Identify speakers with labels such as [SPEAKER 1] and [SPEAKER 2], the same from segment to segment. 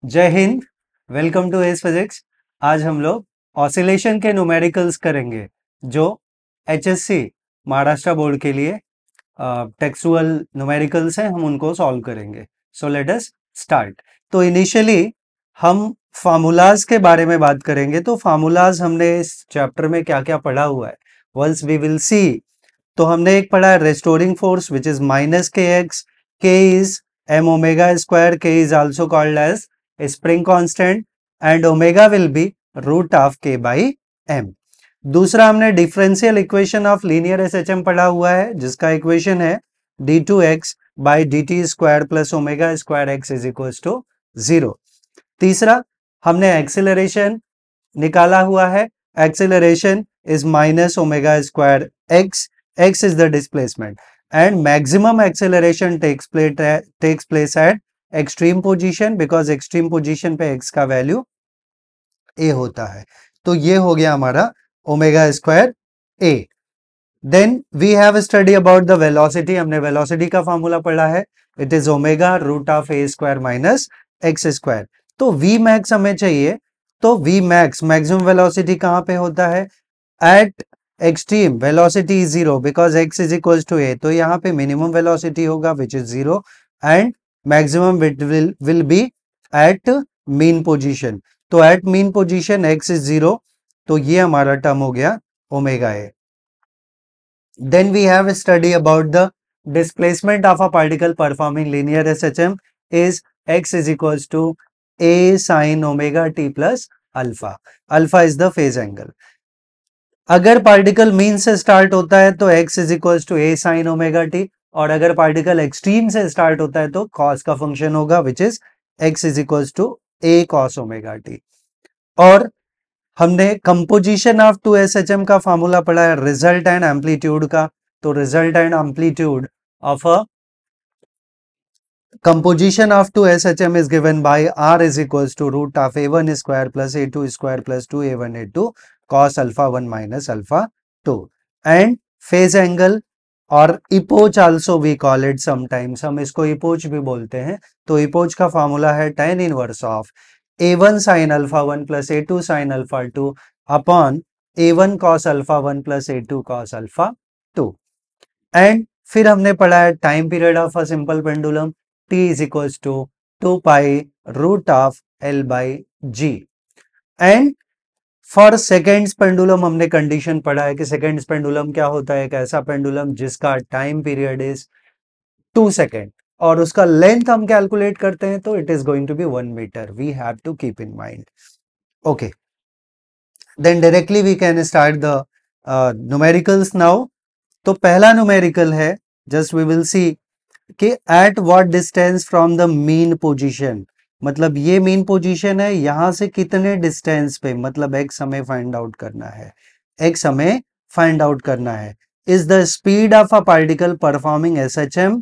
[SPEAKER 1] जय Hind. Welcome to S physics. आज हम लोग ऑसिलेशन के न्यूमेरिकल्स करेंगे जो एचएससी महाराष्ट्र बोर्ड के लिए टेक्सुअल न्यूमेरिकल्स हैं, हम उनको सॉल्व करेंगे। So let us start. तो इनिशियली हम फार्मूलाज के बारे में बात करेंगे। तो फार्मूलाज हमने इस चैप्टर में क्या क्या पढ़ा हुआ है, वंस वी विल सी। तो हमने एक पढ़ा है restoring force which is minus k x, k is m omega square, k is also called as spring constant and omega will be root of k by m. दूसरा हमने differential equation of linear SHM पढ़ा हुआ है जिसका इक्वेशन है d2x by d t square plus omega square x is equal to 0। तीसरा हमने एक्सेलरेशन निकाला हुआ है। Acceleration is minus omega square x, x is the displacement and maximum acceleration takes place at extreme position because extreme position पे x का value a होता है। तो ये हो गया हमारा omega square a। Then we have study about the velocity. हमने वेलोसिटी का फॉर्मूला पढ़ा है, it is omega root of a square minus x square. तो v मैक्स हमें चाहिए, तो v मैक्स मैक्सिमम वेलोसिटी कहाँ पे होता है? At extreme velocity is 0 because x is equal to a। तो यहाँ पे मिनिमम वेलोसिटी होगा which is 0 and maximum will be at mean position. तो at mean position x is 0, तो ये हमारा टर्म हो गया omega a। Then we have a study about the displacement of a particle performing linear SHM is x is equals to a sin omega t plus alpha. Alpha is the phase angle. अगर particle mean से start होता है तो x is equal to a sin omega t, और अगर particle extreme से start होता है तो cos का फंक्शन होगा which is x is equal to a cos omega t। और हमने कंपोजिशन ऑफ 2SHM का फॉर्मूला पढ़ा है रिजल्ट एंड एम्पलीट्यूड का। तो resultant amplitude of a composition of 2SHM is given by r is equals to root of a1 square plus a2 square plus 2a1 a2 cos alpha 1 minus alpha 2 and phase angle और epoch also we call it sometimes, हम इसको epoch भी बोलते हैं। तो epoch का formula है tan inverse of a1 sin alpha 1 plus a2 sin alpha 2 upon a1 cos alpha 1 plus a2 cos alpha 2। And फिर हमने पढ़ा है time period of a simple pendulum t is equals to 2 pi root of L by G। And for seconds pendulum हमने condition पढ़ा है कि seconds pendulum क्या होता है, एक ऐसा पेंडुलम जिसका टाइम पीरियड इज 2 सेकेंड और उसका लेंथ हम कैलकुलेट करते हैं तो it is going to be 1 metre. We have to keep in mind. Okay, then directly we can start the numericals now. तो पहला न्यूमेरिकल है, जस्ट वी विल सी कि at what distance from the mean position, मतलब ये mean position है, यहां से कितने डिस्टेंस पे, मतलब x हमें फाइंड आउट करना है, x हमें फाइंड आउट करना है। Is the speed of a particle performing SHM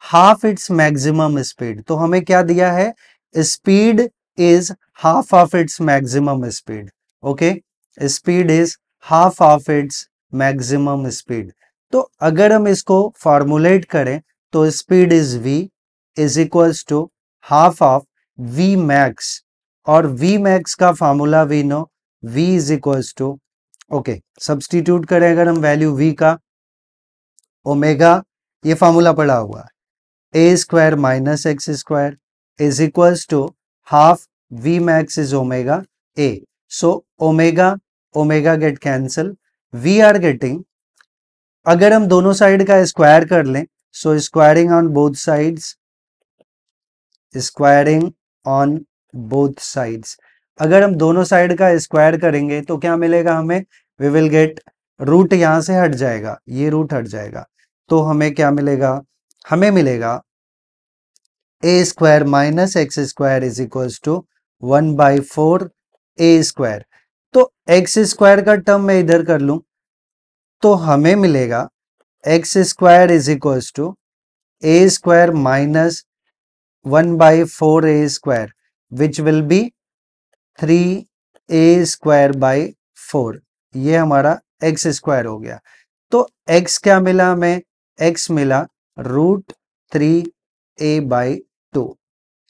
[SPEAKER 1] half its maximum speed. तो हमें क्या दिया है, speed is half of its maximum speed. Okay, speed is half of its maximum speed. तो अगर हम इसको फॉर्मुलेट करें तो speed is v is equals to half of v max, और v मैक्स का formula we know, v is equals to, okay substitute करें अगर हम वैल्यू v का, ओमेगा ये फॉर्मूला पड़ा हुआ है a square minus x square is equals to half v max is omega a। So omega omega get cancel, we are getting, अगर हम दोनों साइड का स्क्वायर कर लें, so squaring on both sides, squaring on both sides, अगर हम दोनों side का स्क्वायर करेंगे तो क्या मिलेगा हमें, वी विल गेट, रूट यहां से हट जाएगा, ये रूट हट जाएगा, तो हमें क्या मिलेगा, हमें मिलेगा a square minus x square is equals to 1/4 a square. तो एक्स स्क्वायर का टर्म मैं इधर कर लूं तो हमें मिलेगा x square is equals to a square minus 1/4 a square which will be 3 a square by 4। ये हमारा एक्स स्क्वायर हो गया। तो एक्स क्या मिला हमें, एक्स मिला रूट 3 a बाई 2।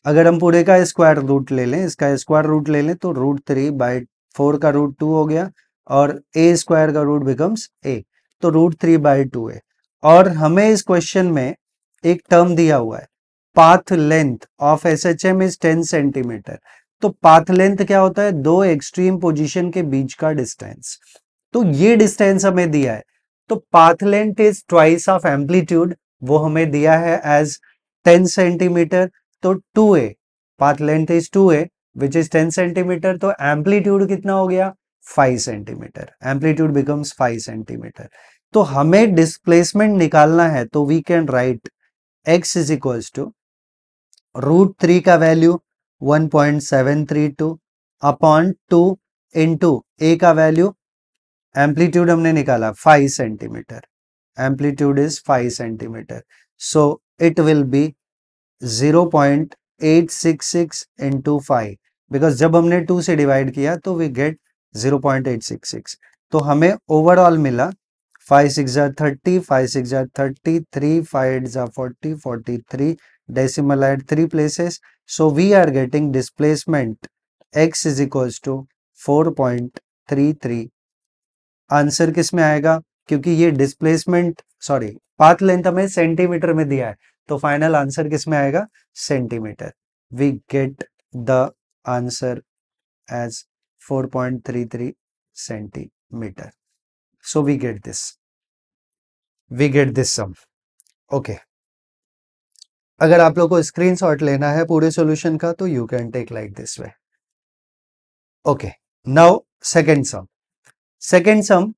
[SPEAKER 1] अगर हम पूरे का स्क्वायर रूट ले लें, इसका स्क्वायर रूट ले लें तो √3/4 का √2 हो गया और ए स्क्वायर का रूट बिकम्स ए, तो √3/2 है। और हमें इस क्वेश्चन में एक टर्म दिया हुआ है, path length of SHM is 10 centimetre. तो पाथ लेंथ क्या होता है? दो एक्सट्रीम पोजीशन के बीच का डिस्टेंस। तो ये डिस्टेंस हमें दिया है, तो path length is twice of amplitude, वो हमें दिया है एज 10 सेंटीमीटर। तो 2a, path length is 2a which is 10 centimetre, तो एम्पलीट्यूड कितना हो गया? 5 सेंटीमीटर, एम्पलीट्यूड बिकम्स 5 सेंटीमीटर। तो हमें डिस्प्लेसमेंट निकालना है, तो we can write x is equals to √3 का वैल्यू 1.732 अपॉन 2 इंटू ए का वैल्यू, एम्पलीट्यूड हमने निकाला 5 centimetre, amplitude is 5 centimetre, so it will B 0.866 into 5, because जब हमने 2 से डिवाइड किया तो वी गेट 0.866। तो हमें ओवरऑल मिला 5 6 जा 30, 5 6 जा 33, 5 8 जा 40, 43, decimal at 3 places, so we are getting displacement x is equals to 4.33। Answer किस में आएगा? क्योंकि ये डिस्प्लेसमेंट सॉरी पाथ लेंथ हमें सेंटीमीटर में दिया है, तो फाइनल आंसर किस में आएगा? Centimetre. We get the answer as 4.33 centimetre. So we get this sum. Okay, अगर आप लोग को स्क्रीनशॉट लेना है पूरे सॉल्यूशन का तो you can take like this way. Okay, now second sum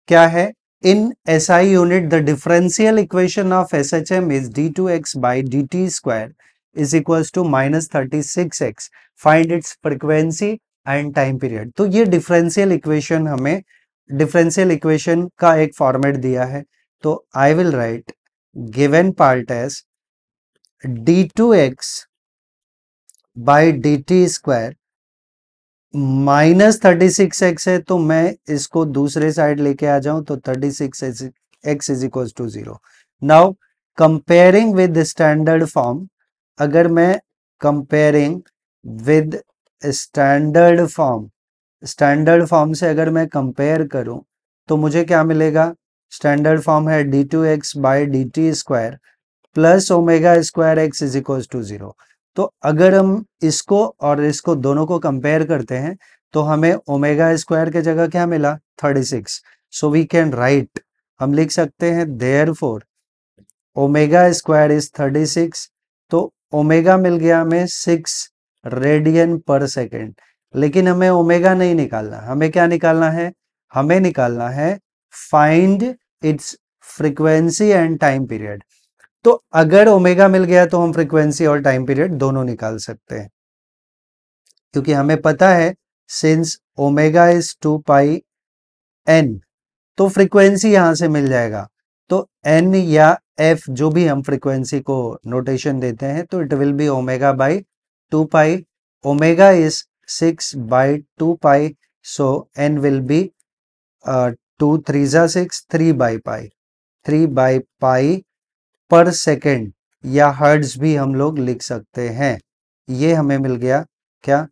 [SPEAKER 1] क्या है? In SI unit the differential equation of SHM is d2x/dt² is equals to -36x, find its frequency and time period. तो ये differential equation हमें differential equation का एक format दिया है, तो I will write given part as d2x/dt² -36x है, तो मैं इसको दूसरे साइड लेके आ जाऊं तो 36x is equal to 0। Now comparing with standard form, अगर मैं कंपेयरिंग विद स्टैंडर्ड फॉर्म से अगर मैं कंपेयर करूं तो मुझे क्या मिलेगा? स्टैंडर्ड फॉर्म है d2x/dt² plus ω²x is equal to 0। तो अगर हम इसको और इसको दोनों को कंपेयर करते हैं तो हमें ω² के जगह क्या मिला? 36। सो वी कैन राइट, हम लिख सकते हैं देयरफॉर ω² इज 36। तो ओमेगा मिल गया हमें 6 रेडियन पर सेकेंड, लेकिन हमें ओमेगा नहीं निकालना, हमें क्या निकालना है? हमें निकालना है find its frequency and time period. तो अगर ओमेगा मिल गया तो हम फ्रीक्वेंसी और टाइम पीरियड दोनों निकाल सकते हैं, क्योंकि हमें पता है सिंस ओमेगा इज 2πn, तो फ्रीक्वेंसी यहां से मिल जाएगा। तो n या f जो भी हम फ्रीक्वेंसी को नोटेशन देते हैं, तो it will be ω/2π। Omega is 6/2π, so n will be 2 3 जा 6, 3/π पर सेकेंड, या हर्ट्ज भी हम लोग लिख सकते हैं। ये हमें मिल गया क्या?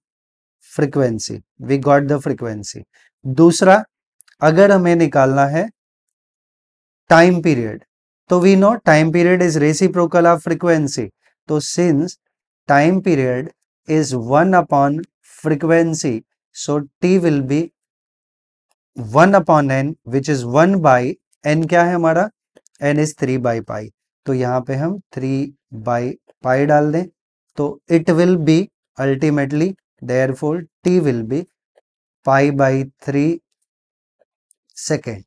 [SPEAKER 1] Frequency. We got the frequency. दूसरा, अगर हमें निकालना है टाइम पीरियड, तो we know time period is reciprocal of frequency. तो since time period is 1 upon frequency, so T will be 1 upon n which is 1/n। क्या है हमारा? n इज 3/π, तो यहां पे हम 3/π डाल दें, तो it will be ultimately therefore t will be π/3 second.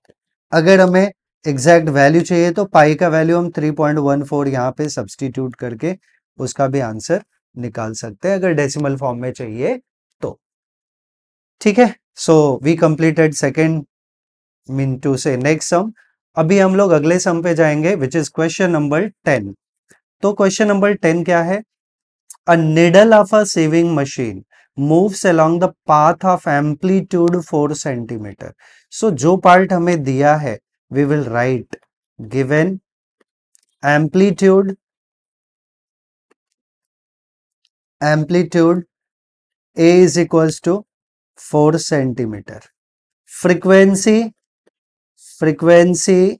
[SPEAKER 1] अगर हमें एग्जैक्ट वैल्यू चाहिए तो पाई का वैल्यू हम 3.14 यहाँ पे सब्सटीट्यूट करके उसका भी आंसर निकाल सकते हैं, अगर डेसिमल फॉर्म में चाहिए तो। ठीक है, सो वी कंप्लीटेड सेकेंड मिनटू से नेक्स्ट सम। अभी हम लोग अगले सम पे जाएंगे विच इज क्वेश्चन नंबर 10। तो क्वेश्चन नंबर 10 क्या है? A needle of a sewing machine moves along the path of amplitude 4 centimetre. So जो पार्ट हमें दिया है we will write given amplitude amplitude a is equals to 4 centimetre. Frequency, frequency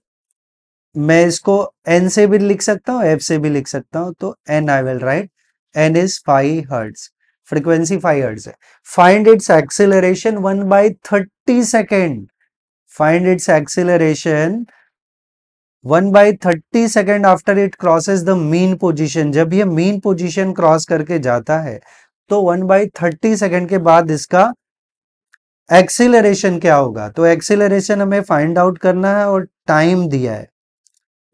[SPEAKER 1] मैं इसको N से भी लिख सकता हूँ, एफ से भी लिख सकता हूँ, तो n I will write n is 5 hertz. Frequency 5 hertz है। Find its acceleration 1/30 second. Find its acceleration 1/30 second after it crosses the mean position. जब ये मीन पोजीशन क्रॉस करके जाता है तो 1/30 सेकेंड के बाद इसका एक्सीलरेशन क्या होगा। तो एक्सीलरेशन हमें फाइंड आउट करना है और टाइम दिया है।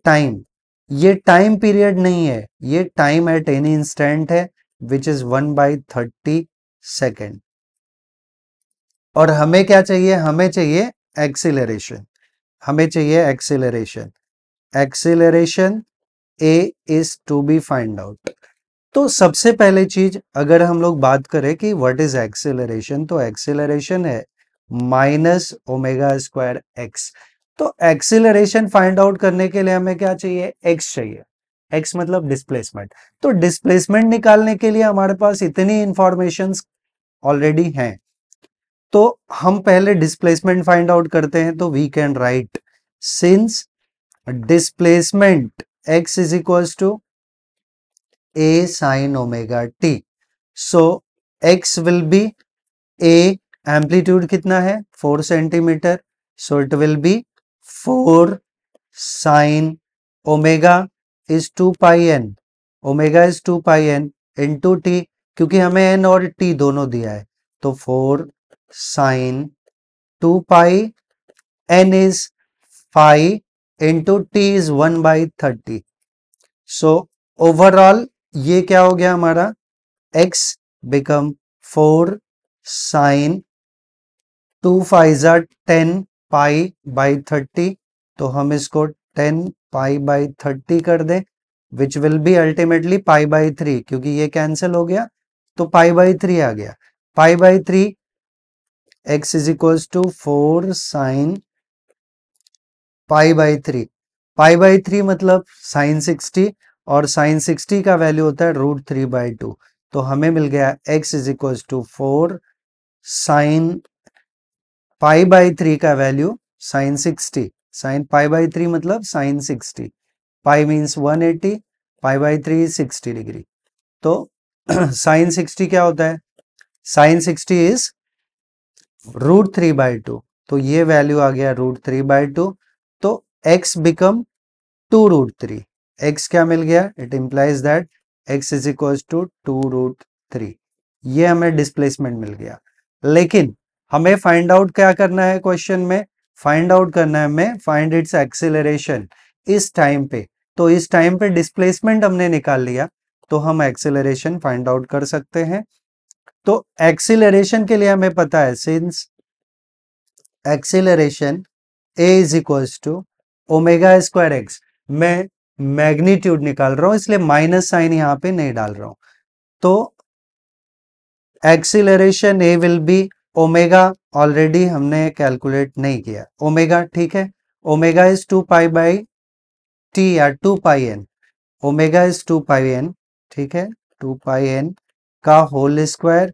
[SPEAKER 1] टाइम, ये टाइम पीरियड नहीं है, ये टाइम एट एनी इंस्टेंट है विच इज 1/30 सेकेंड। और हमें क्या चाहिए, हमें चाहिए एक्सीलरेशन, हमें चाहिए acceleration. Acceleration a is to be find out. तो सबसे पहले चीज अगर हम लोग बात करें कि व्हाट इज एक्सेलरेशन, तो एक्सेलरेशन है माइनस ओमेगा स्क्वायर एक्स। तो एक्सेलरेशन फाइंड आउट करने के लिए हमें क्या चाहिए, एक्स चाहिए। एक्स मतलब डिस्प्लेसमेंट। तो डिस्प्लेसमेंट निकालने के लिए हमारे पास इतनी इंफॉर्मेशंस ऑलरेडी हैं, तो हम पहले डिस्प्लेसमेंट फाइंड आउट करते हैं। तो we can write since displacement x is equals to a sin omega t. So x will be a, amplitude कितना है 4 centimetre, so it will be 4 sin omega is 2 pi n, omega is 2 pi n into t, क्योंकि हमें n और t दोनों दिया है, तो 4 sin 2 pi n is 5 into t is 1/30. So overall ये क्या हो गया हमारा, x become 4 sine 2 5 10 pi by 30। तो हम इसको 10 पाई बाई 30 कर दें, विच will be ultimately pi by 3, क्योंकि ये कैंसिल हो गया तो पाई बाई 3 आ गया। Pi by 3 x is equals to 4 sine pi by 3। Pi by 3 मतलब साइन 60, और साइन 60 का वैल्यू होता है √3/2। तो हमें मिल गया x is equal to 4 sine pi by 3 का value sine 60। Sine pi by 3 मतलब sine 60, pi means 180, pi by 3 60 degree. तो साइन 60 क्या होता है, साइन 60 इज √3/2। तो ये वैल्यू आ गया √3/2। तो x बिकम 2√3। x क्या मिल गया, it implies that x is equal to 2√3। ये हमें डिस्प्लेसमेंट मिल गया। लेकिन हमें फाइंड आउट क्या करना है, क्वेश्चन में फाइंड आउट करना है हमें, फाइंड इट्स एक्सेलरेशन इस टाइम पे। तो इस टाइम पे डिस्प्लेसमेंट हमने निकाल लिया, तो हम एक्सेलरेशन फाइंड आउट कर सकते हैं। तो एक्सेलरेशन के लिए हमें पता है, since acceleration a is equals to omega square x, मैं मैग्नीट्यूड निकाल रहा हूं इसलिए माइनस साइन यहां पे नहीं डाल रहा हूं। तो acceleration a will be omega, already हमने कैलकुलेट नहीं किया ओमेगा, ठीक है। Omega is 2 pi by T या 2 pi n, omega is 2 pi n, ठीक है, 2 पाई एन का होल स्क्वायर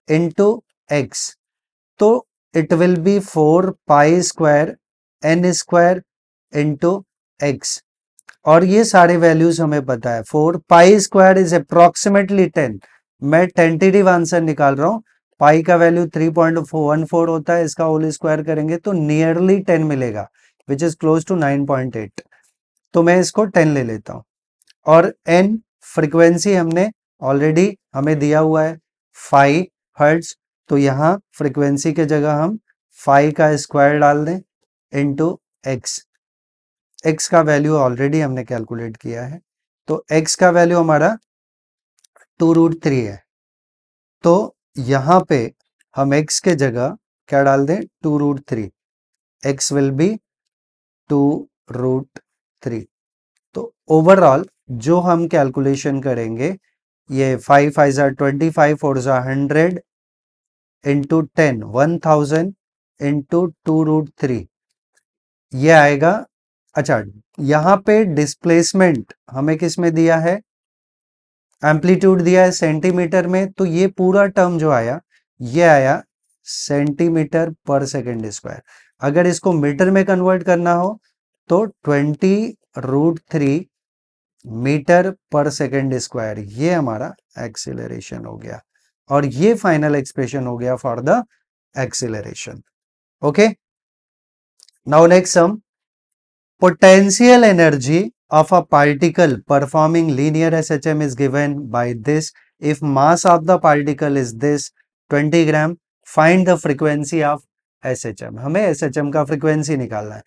[SPEAKER 1] इंटू एक्स। तो it will be 4 pi square n square into x. और ये सारे वैल्यूज हमें पता है। 4 पाई स्क्वायर इज अप्रोक्सीमेटली 10, मैं टेंटेटिव आंसर निकाल रहा हूं। पाई का वैल्यू 3.14 होता है, इसका होल स्क्वायर करेंगे तो नियरली 10 मिलेगा, विच इज क्लोज टू 9.8। तो मैं इसको 10 ले लेता हूं। और एन फ्रीक्वेंसी हमने ऑलरेडी हमें दिया हुआ है 5 हर्ट्ज, तो यहां फ्रीक्वेंसी के जगह हम 5 का स्क्वायर डाल दें इंटू एक्स। एक्स का वैल्यू ऑलरेडी हमने कैलकुलेट किया है, तो एक्स का वैल्यू हमारा 2√3 है। तो यहां पे हम एक्स के जगह क्या डाल दें, 2√3। X will be 2√3। तो ओवरऑल जो हम कैलकुलेशन करेंगे, ये 5 5 25 4 100 इंटू 10 1000 इंटू 2√3 ये आएगा। अच्छा, यहां पे डिस्प्लेसमेंट हमें किस में दिया है, एम्पलीट्यूड दिया है सेंटीमीटर में, तो ये पूरा टर्म जो आया ये आया सेंटीमीटर पर सेकेंड स्क्वायर। अगर इसको मीटर में कन्वर्ट करना हो तो 20√3 मीटर पर सेकेंड स्क्वायर, ये हमारा एक्सीलरेशन हो गया और ये फाइनल एक्सप्रेशन हो गया for the acceleration. Okay, now next sum, potential energy of a particle performing linear SHM is given by this. If mass of the particle is this 20 gram, find the frequency of SHM. हमें SHM का frequency निकालना है।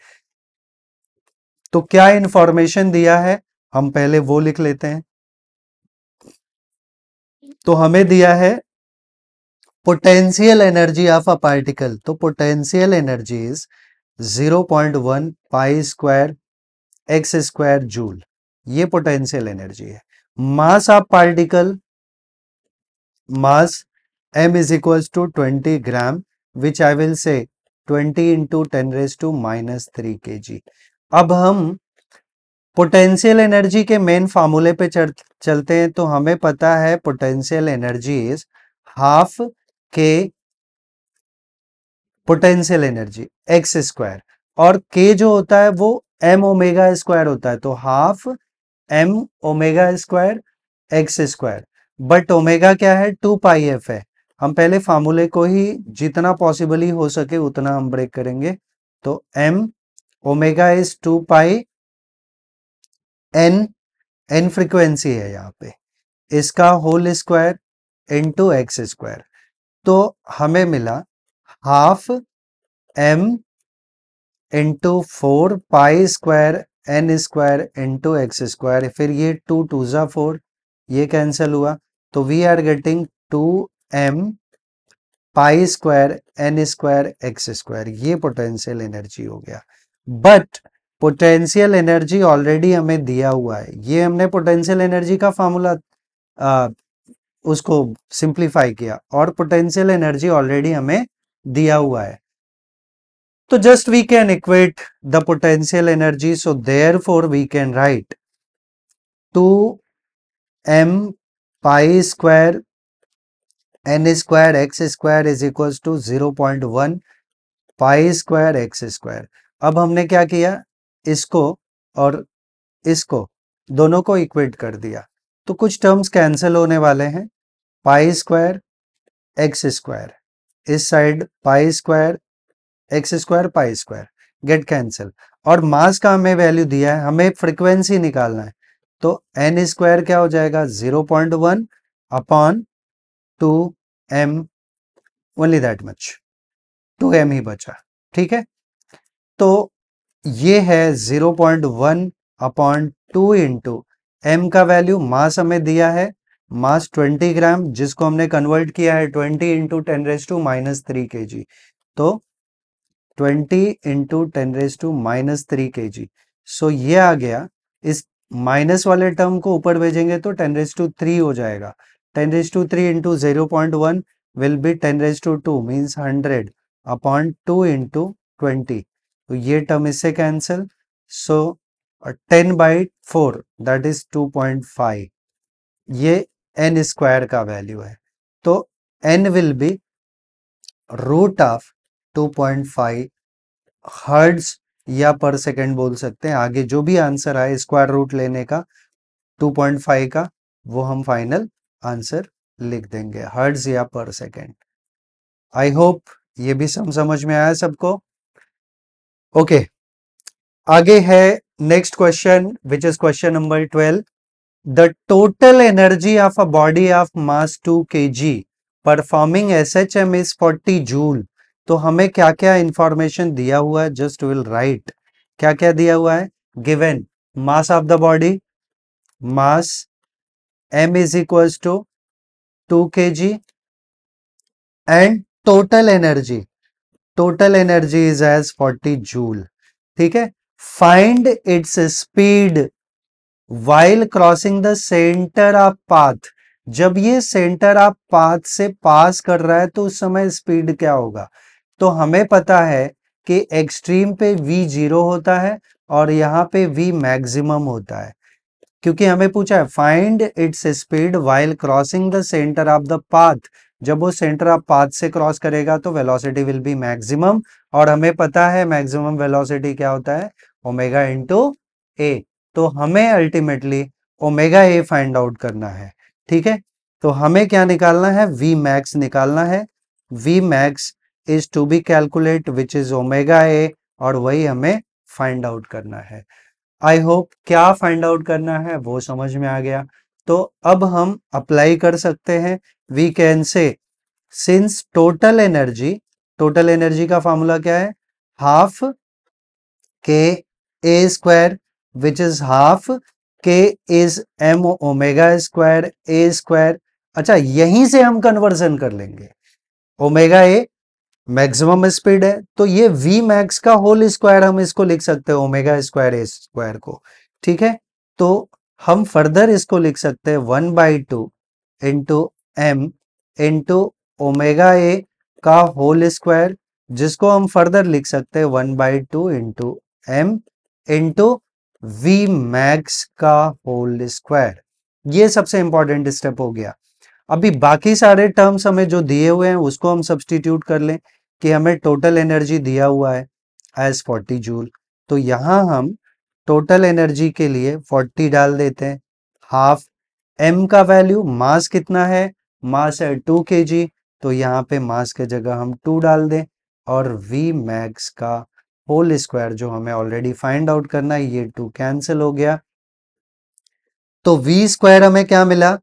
[SPEAKER 1] तो क्या information दिया है हम पहले वो लिख लेते हैं। तो हमें दिया है potential energy of a particle, तो potential energy is 0.1 pi square x square joule, ये पोटेंशियल एनर्जी है। Mass of particle, mass m is equals to 20 gram, which I will say 20 into 10⁻³ kg। अब हम पोटेंशियल एनर्जी के main फार्मूले पे चलते हैं। तो हमें पता है पोटेंशियल एनर्जी इज हाफ के पोटेंशियल एनर्जी एक्स स्क्वायर, और के जो होता है वो m ओमेगा स्क्वायर होता है, तो half m omega square x square, but omega क्या है 2 पाई एफ है। हम पहले फार्मूले को ही जितना पॉसिबली हो सके उतना हम ब्रेक करेंगे। तो m omega is 2 pi n frequency है यहाँ पे, इसका whole square into x square. तो हमें मिला half m into 4 pi square n square into x square, फिर ये 2 2 जा 4, ये कैंसिल हुआ, तो we are getting 2m pi square n square x square, ये पोटेंशियल एनर्जी हो गया। बट पोटेंशियल एनर्जी ऑलरेडी हमें दिया हुआ है, ये हमने पोटेंशियल एनर्जी का फॉर्मूला उसको सिंप्लीफाई किया और पोटेंशियल एनर्जी ऑलरेडी हमें दिया हुआ है। तो just we can equate the potential energy, so therefore we can write 2m pi square n square x square is equals to 0.1 pi square x square। अब हमने क्या किया, इसको और इसको दोनों को इक्वेट कर दिया, तो कुछ टर्म्स कैंसिल होने वाले हैं। पाई स्क्वायर एक्स स्क्वायर, इस साइड पाई square x square pi square get cancel, और मास का हमें वैल्यू दिया है, हमें फ्रीक्वेंसी निकालना है। तो एन स्क्वायर क्या हो जाएगा 0.1 upon 2m, only that much, 2m ही बचा। ठीक है, तो ये है 0.1 अपॉन 2 इंटू m का वैल्यू, मास हमें दिया है मास 20 ग्राम, जिसको हमने कन्वर्ट किया है 20 इंटू 10⁻³ kg, तो 20 इंटू 10⁻³ kg। सो ये आ गया, इस माइनस वाले टर्म को ऊपर भेजेंगे तो 10⁻³ हो जाएगा। 10⁻³ into 0.1 will be 10⁻² means 100 upon 2 into 20, तो ये टर्म इससे कैंसिल। सो 10/4 दैट इज 2.5, ये n स्क्वायर का वैल्यू है, तो n will be root of 2.5 hertz या पर सेकेंड बोल सकते हैं। आगे जो भी आंसर आए स्क्वायर रूट लेने का 2.5 का, वो हम फाइनल आंसर लिख देंगे हर्ट्ज या पर सेकेंड। आई होप ये भी समझ में आया सबको। ओके, आगे है next question which is question number 12। The total energy of a body of mass 2 kg performing SHM is 40 joule. तो हमें क्या क्या इंफॉर्मेशन दिया हुआ है, जस्ट विल राइट क्या क्या दिया हुआ है। Given mass of the body, mass m is equals to 2 kg and total energy, total energy is as 40 joule. ठीक है, find its speed while crossing the centre of path. जब ये centre of path से पास कर रहा है तो उस समय स्पीड क्या होगा। तो हमें पता है कि एक्सट्रीम पे v 0 होता है और यहाँ पे v मैक्सिमम होता है। क्योंकि हमें पूछा है find its speed while crossing the centre of the path. जब वो सेंटर ऑफ पाथ से क्रॉस करेगा तो वेलोसिटी विल बी मैक्सिमम, और हमें पता है मैक्सिमम वेलोसिटी क्या होता है, ओमेगा इंटू ए। तो हमें ultimately omega A find out करना है। ठीक है, तो हमें क्या निकालना है, वी मैक्स निकालना है। V max is to be calculate which is omega a, और वही हमें फाइंड आउट करना है। आई होप क्या फाइंड आउट करना है वो समझ में आ गया। तो अब हम अप्लाई कर सकते हैं। We can say since total energy का फॉर्मूला क्या है, half k a square which is half k is m omega square a square. अच्छा, यहीं से हम कन्वर्जन कर लेंगे। ओमेगा ए मैक्सिमम स्पीड है, तो ये वी मैक्स का होल स्क्वायर हम इसको लिख सकते हैं, ओमेगा स्क्वायर ए स्क्वायर को। ठीक है, तो हम फर्दर इसको लिख सकते हैं 1/2 into m into omega a का होल स्क्वायर, जिसको हम फर्दर लिख सकते हैं 1/2 into m into V max का होल स्क्वायर। ये सबसे इंपॉर्टेंट स्टेप हो गया। अभी बाकी सारे टर्म्स हमें जो दिए हुए हैं उसको हम सब्स्टिट्यूट कर लें कि हमें टोटल एनर्जी दिया हुआ है एज 40 जूल। तो यहां हम टोटल एनर्जी के लिए 40 डाल देते हैं। हाफ एम का वैल्यू, मास कितना है, मास है 2 kg, तो यहाँ पे मास के जगह हम 2 डाल दें, और वी मैक्स का होल स्क्वायर जो हमें ऑलरेडी फाइंड आउट करना है, ये 2 कैंसिल हो गया। तो वी स्क्वायर हमें क्या मिला,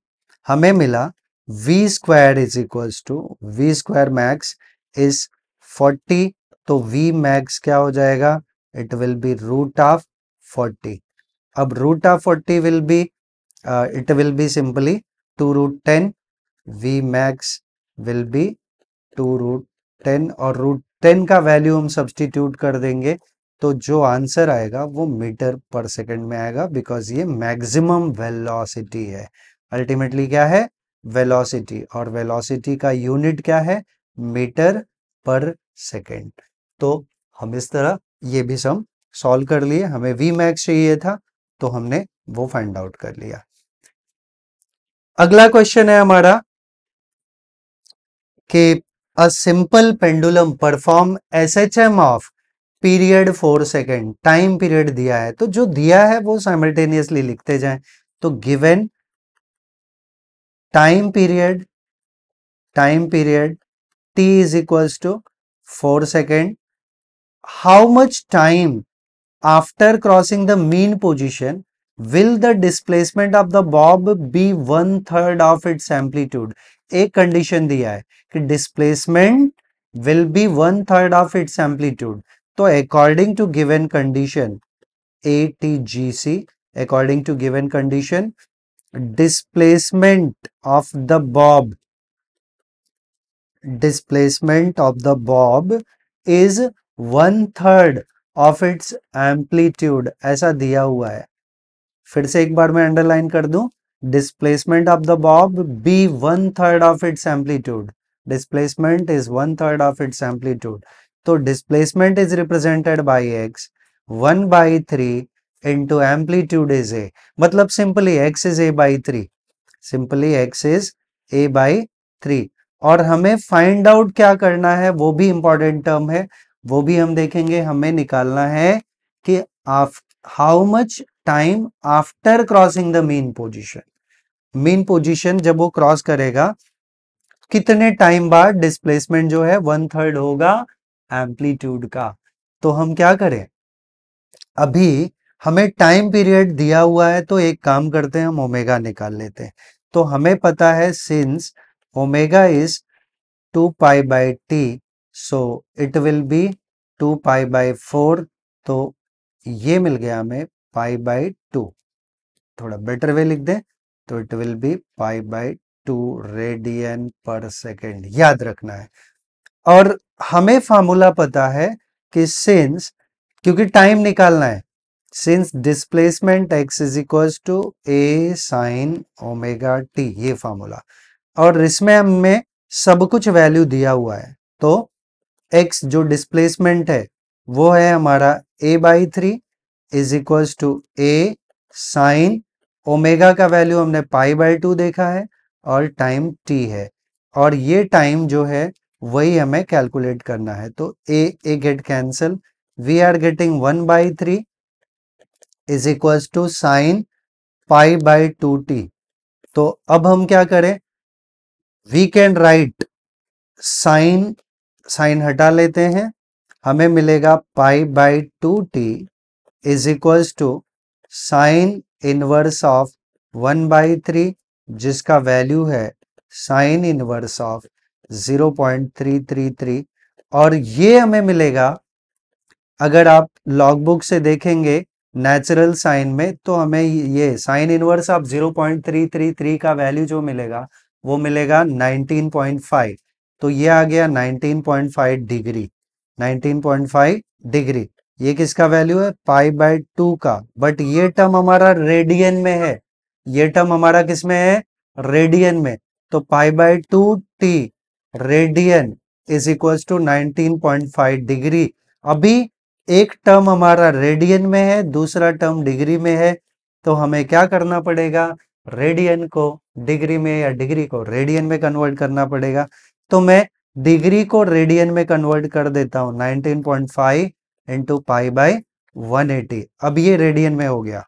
[SPEAKER 1] हमें मिला v square is equals to v square max is 40। तो वी मैक्स क्या हो जाएगा, it will be root of 40। अब root of 40 will be it will be simply 2√10। V max will be 2√10, और √10 का वैल्यू हम सब्सटीट्यूट कर देंगे, तो जो आंसर आएगा वो मीटर पर सेकंड में आएगा, बिकॉज ये मैक्सिमम वेलोसिटी है। अल्टीमेटली क्या है, वेलोसिटी, और वेलोसिटी का यूनिट क्या है, मीटर पर सेकंड। तो हम इस तरह ये भी सम सॉल्व कर लिए। हमें वी मैक्स चाहिए था, तो हमने वो फाइंड आउट कर लिया। अगला क्वेश्चन है हमारा कि a simple pendulum perform SHM of period 4 second. Time period दिया है, तो जो दिया है वो साइमल्टेनियसली लिखते जाएं। तो given time period t is equals to 4 second. How much time after crossing the mean position will the displacement of the bob be 1/3 of its amplitude? एक कंडीशन दिया है कि displacement will be 1/3 of its amplitude. तो according to given condition ATGC, according to given condition, displacement of the bob is 1/3 of its amplitude, ऐसा दिया हुआ है। फिर से एक बार मैं अंडरलाइन कर दूं, displacement of the bob be 1/3 of its amplitude. Displacement is 1/3 of its amplitude. तो displacement is represented by x, 1/3 into amplitude is a, मतलब simply x is a/3, simply x is a/3। और हमें find out क्या करना है, वो भी important term है, वो भी हम देखेंगे। हमें निकालना है कि how much time after crossing the mean position. Mean position जब वो क्रॉस करेगा, कितने टाइम बाद डिस्प्लेसमेंट जो है 1/3 होगा एम्पलीट्यूड का। तो हम क्या करें, अभी हमें टाइम पीरियड दिया हुआ है, तो एक काम करते हैं, हम ओमेगा निकाल लेते हैं। तो हमें पता है since omega is 2π/t, so it will be 2π/4। तो ये मिल गया हमें π/2। थोड़ा बेटर वे लिख दें तो it will B π/2 radian per second, याद रखना है। और हमें फार्मूला पता है कि सिंस, क्योंकि टाइम निकालना है, since displacement x is equal to a sin omega t, ये फार्मूला। और इसमें हमें सब कुछ वैल्यू दिया हुआ है, तो x जो डिस्प्लेसमेंट है वो है हमारा a/3 is equal to a sin omega का वैल्यू हमने पाई बाय 2 देखा है और टाइम टी है, और ये टाइम जो है वही हमें कैलकुलेट करना है। तो a get cancel, we are getting 1/3 is equals to sine pi by 2t। तो अब हम क्या करें, we can write sine, sine हटा लेते हैं, हमें मिलेगा pi by 2t is equals to sine inverse of 1/3, जिसका वैल्यू है साइन इनवर्स ऑफ 0.333। और ये हमें मिलेगा, अगर आप लॉग बुक से देखेंगे नेचुरल साइन में, तो हमें ये साइन इनवर्स ऑफ 0.333 का वैल्यू जो मिलेगा वो मिलेगा 19.5। तो ये आ गया 19.5 डिग्री, 19.5 डिग्री। ये किसका वैल्यू है, पाई बाय 2 का, बट ये टर्म हमारा रेडियन में है, ये टर्म हमारा किस में है, रेडियन में। तो pi by 2t radian is equal to 19.5 degree. अभी एक टर्म हमारा रेडियन में है, दूसरा टर्म डिग्री में है, तो हमें क्या करना पड़ेगा, रेडियन को डिग्री में या डिग्री को रेडियन में कन्वर्ट करना पड़ेगा। तो मैं डिग्री को रेडियन में कन्वर्ट कर देता हूं, 19.5 इंटू पाई बाय 180। अब ये रेडियन में हो गया,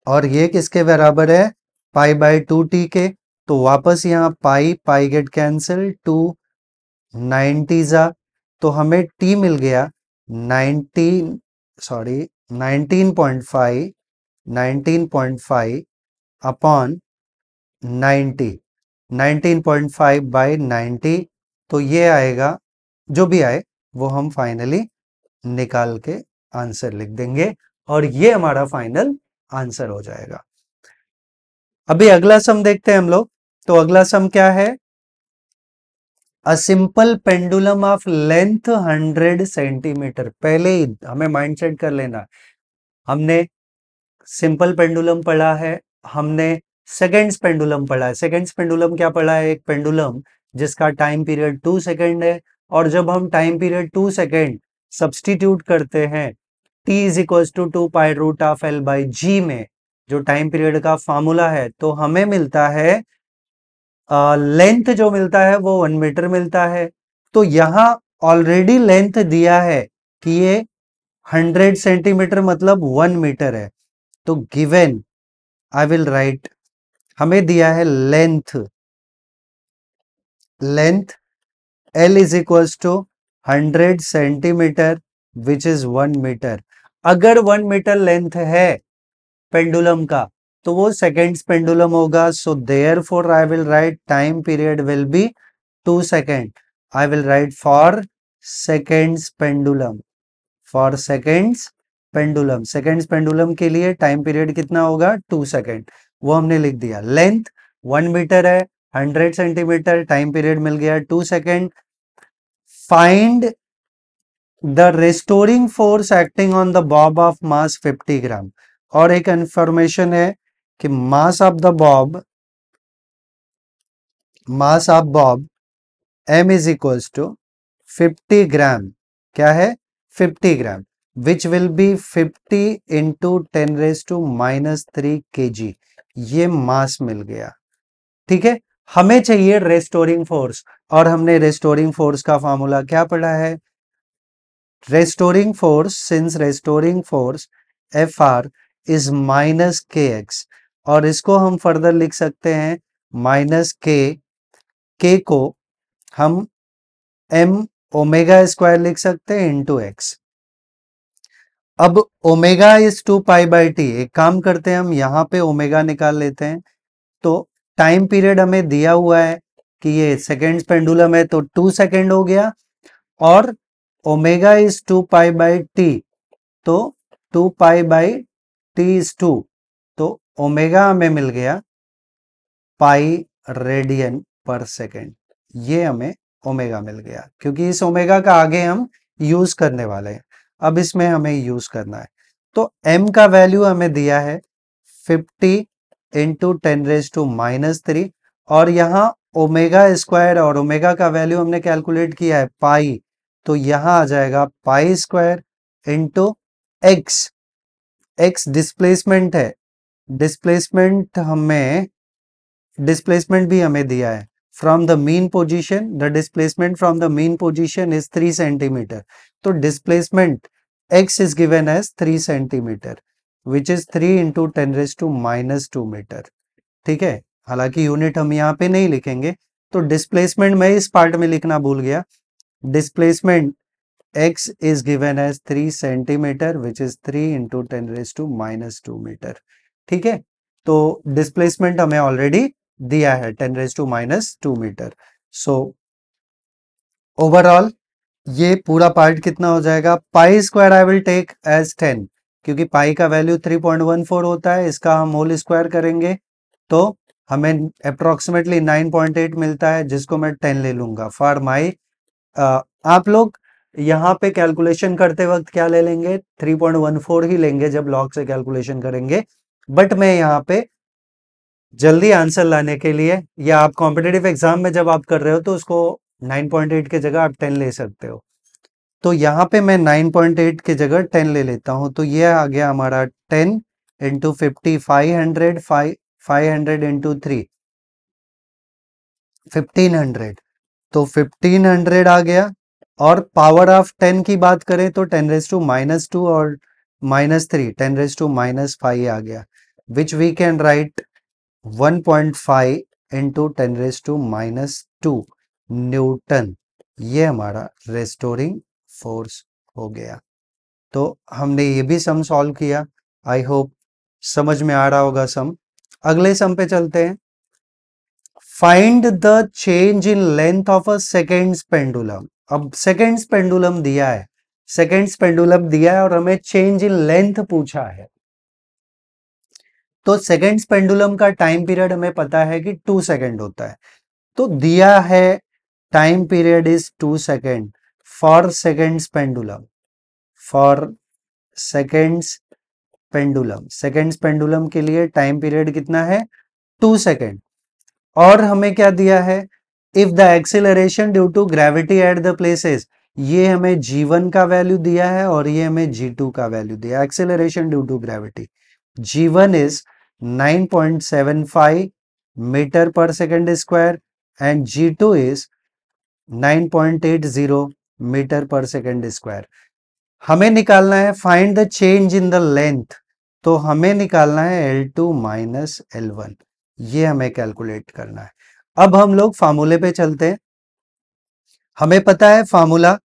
[SPEAKER 1] और ये किसके बराबर है, पाई बाय 2t के। तो वापस यहाँ पाई पाई गेट कैंसिल, 2 90 जा, तो हमें t मिल गया 19, सॉरी 19.5, 19.5 अपॉन 90, 19.5 बाय 90। तो ये आएगा, जो भी आए वो हम फाइनली निकाल के आंसर लिख देंगे, और ये हमारा फाइनल आंसर हो जाएगा। अभी अगला सम देखते हैं हम लोग। तो अगला सम क्या है, a simple pendulum of length 100 centimetre. पहले ही हमें माइंडसेट कर लेना, हमने सिंपल पेंडुलम पढ़ा है, हमने सेकेंड्स पेंडुलम पढ़ा है। सेकेंड्स पेंडुलम क्या पढ़ा है, एक पेंडुलम जिसका टाइम पीरियड 2 सेकेंड है, और जब हम टाइम पीरियड 2 सेकेंड सब्सटीट्यूट करते हैं t is equal to 2 pi root of l by g में, जो टाइम पीरियड का फॉर्मूला है, तो हमें मिलता है लेंथ जो मिलता है वो 1 मीटर मिलता है। तो यहां ऑलरेडी लेंथ दिया है कि ये 100 सेंटीमीटर मतलब 1 मीटर है। तो गिवन, आई विल राइट, हमें दिया है length, length L is equal to 100 centimetre which is 1 metre. अगर 1 मीटर लेंथ है पेंडुलम का, तो वो सेकेंड्स पेंडुलम होगा। So therefore I will right time period will be 2 second. I will write for seconds pendulum, for seconds pendulum, seconds pendulum के लिए time period कितना होगा, 2 सेकेंड, वो हमने लिख दिया। लेंथ 1 मीटर है, 100 सेंटीमीटर, टाइम पीरियड मिल गया 2 second. Find the restoring force acting on the bob of mass 50 gram. और एक इंफॉर्मेशन है कि mass of the bob, mass of bob m is equals to 50 gram, क्या है 50 gram, which will be 50 into 10⁻³ kg। ये मास मिल गया, ठीक है। हमें चाहिए रेस्टोरिंग फोर्स, और हमने रेस्टोरिंग फोर्स का फॉर्मूला क्या पढ़ा है, restoring force, since restoring force Fr is minus kx, और इसको हम फर्दर लिख सकते हैं माइनस k को हम m ओमेगा स्क्वायर लिख सकते हैं इंटू एक्स। अब omega is 2 pi by T, एक काम करते हैं हम यहां पे ओमेगा निकाल लेते हैं। तो टाइम पीरियड हमें दिया हुआ है कि ये सेकेंड्स पेंडुलम है, तो 2 सेकेंड हो गया, और omega is 2 pi by T, तो 2 पाई बाई टी इज 2, तो ओमेगा हमें मिल गया पाई रेडियन पर सेकेंड। ये हमें ओमेगा मिल गया, क्योंकि इस ओमेगा का आगे हम यूज करने वाले हैं, अब इसमें हमें यूज करना है। तो m का वैल्यू हमें दिया है 50 इंटू 10⁻⁻3, और यहां ओमेगा स्क्वायर और ओमेगा का वैल्यू हमने कैलकुलेट किया है पाई, तो यहां आ जाएगा pi square into x, x displacement है, डिस्प्लेसमेंट भी हमें दिया है। From the mean position, the displacement from the mean position is 3 centimetre. तो displacement x is given as 3 centimetre which is 3 into 10⁻² metre. ठीक है, हालांकि यूनिट हम यहाँ पे नहीं लिखेंगे, तो डिस्प्लेसमेंट मैं इस पार्ट में लिखना भूल गया। Displacement x is given as 3 centimetre which is 3 into 10⁻² metre. ठीक है, तो डिस्प्लेसमेंट हमें ऑलरेडी दिया है 10⁻² मीटर। सो ओवरऑल ये पूरा पार्ट कितना हो जाएगा, pi square I will take as 10, क्योंकि पाई का वैल्यू 3.14 होता है, इसका हम होल स्क्वायर करेंगे तो हमें अप्रोक्सीमेटली 9.8 मिलता है, जिसको मैं 10 ले लूंगा फॉर माई। आप लोग यहाँ पे कैलकुलेशन करते वक्त क्या ले लेंगे, 3.14 ही लेंगे जब लॉग से कैलकुलेशन करेंगे, बट मैं यहाँ पे जल्दी आंसर लाने के लिए, या आप कॉम्पिटेटिव एग्जाम में जब आप कर रहे हो तो उसको 9.8 के जगह आप 10 ले सकते हो। तो यहाँ पे मैं 9.8 के जगह 10 ले लेता हूं, तो ये आ गया हमारा 10 इंटू 50, 500 इंटू 3 1500, तो 1500 आ गया। और पावर ऑफ 10 की बात करें तो 10⁻² और -3 10⁻5 आ गया, which we can write 1.5 into 10⁻² newton. ये हमारा रेस्टोरिंग फोर्स हो गया। तो हमने ये भी सम सॉल्व किया, आई होप समझ में आ रहा होगा सम। अगले सम पे चलते हैं। Find the change in length of a seconds pendulum. अब सेकेंड्स पेंडुलम दिया है, सेकेंड्स पेंडुलम दिया है और हमें चेंज इन लेंथ पूछा है। तो सेकेंड्स पेंडुलम का टाइम पीरियड हमें पता है कि 2 सेकेंड होता है, तो दिया है time period is 2 second for seconds pendulum, for seconds pendulum. Seconds pendulum के लिए टाइम पीरियड कितना है, 2 सेकेंड। और हमें क्या दिया है, if the acceleration due to gravity at the places, ये हमें g1 का वैल्यू दिया है और ये हमें g2 का वैल्यू दिया है। Acceleration due to gravity g1 is 9.75 metre per second square and g2 is 9.80 metre per second square. हमें निकालना है find the change in the length, तो हमें निकालना है L2 माइनस L1, ये हमें कैलकुलेट करना है। अब हम लोग फार्मूले पे चलते हैं। हमें पता है formula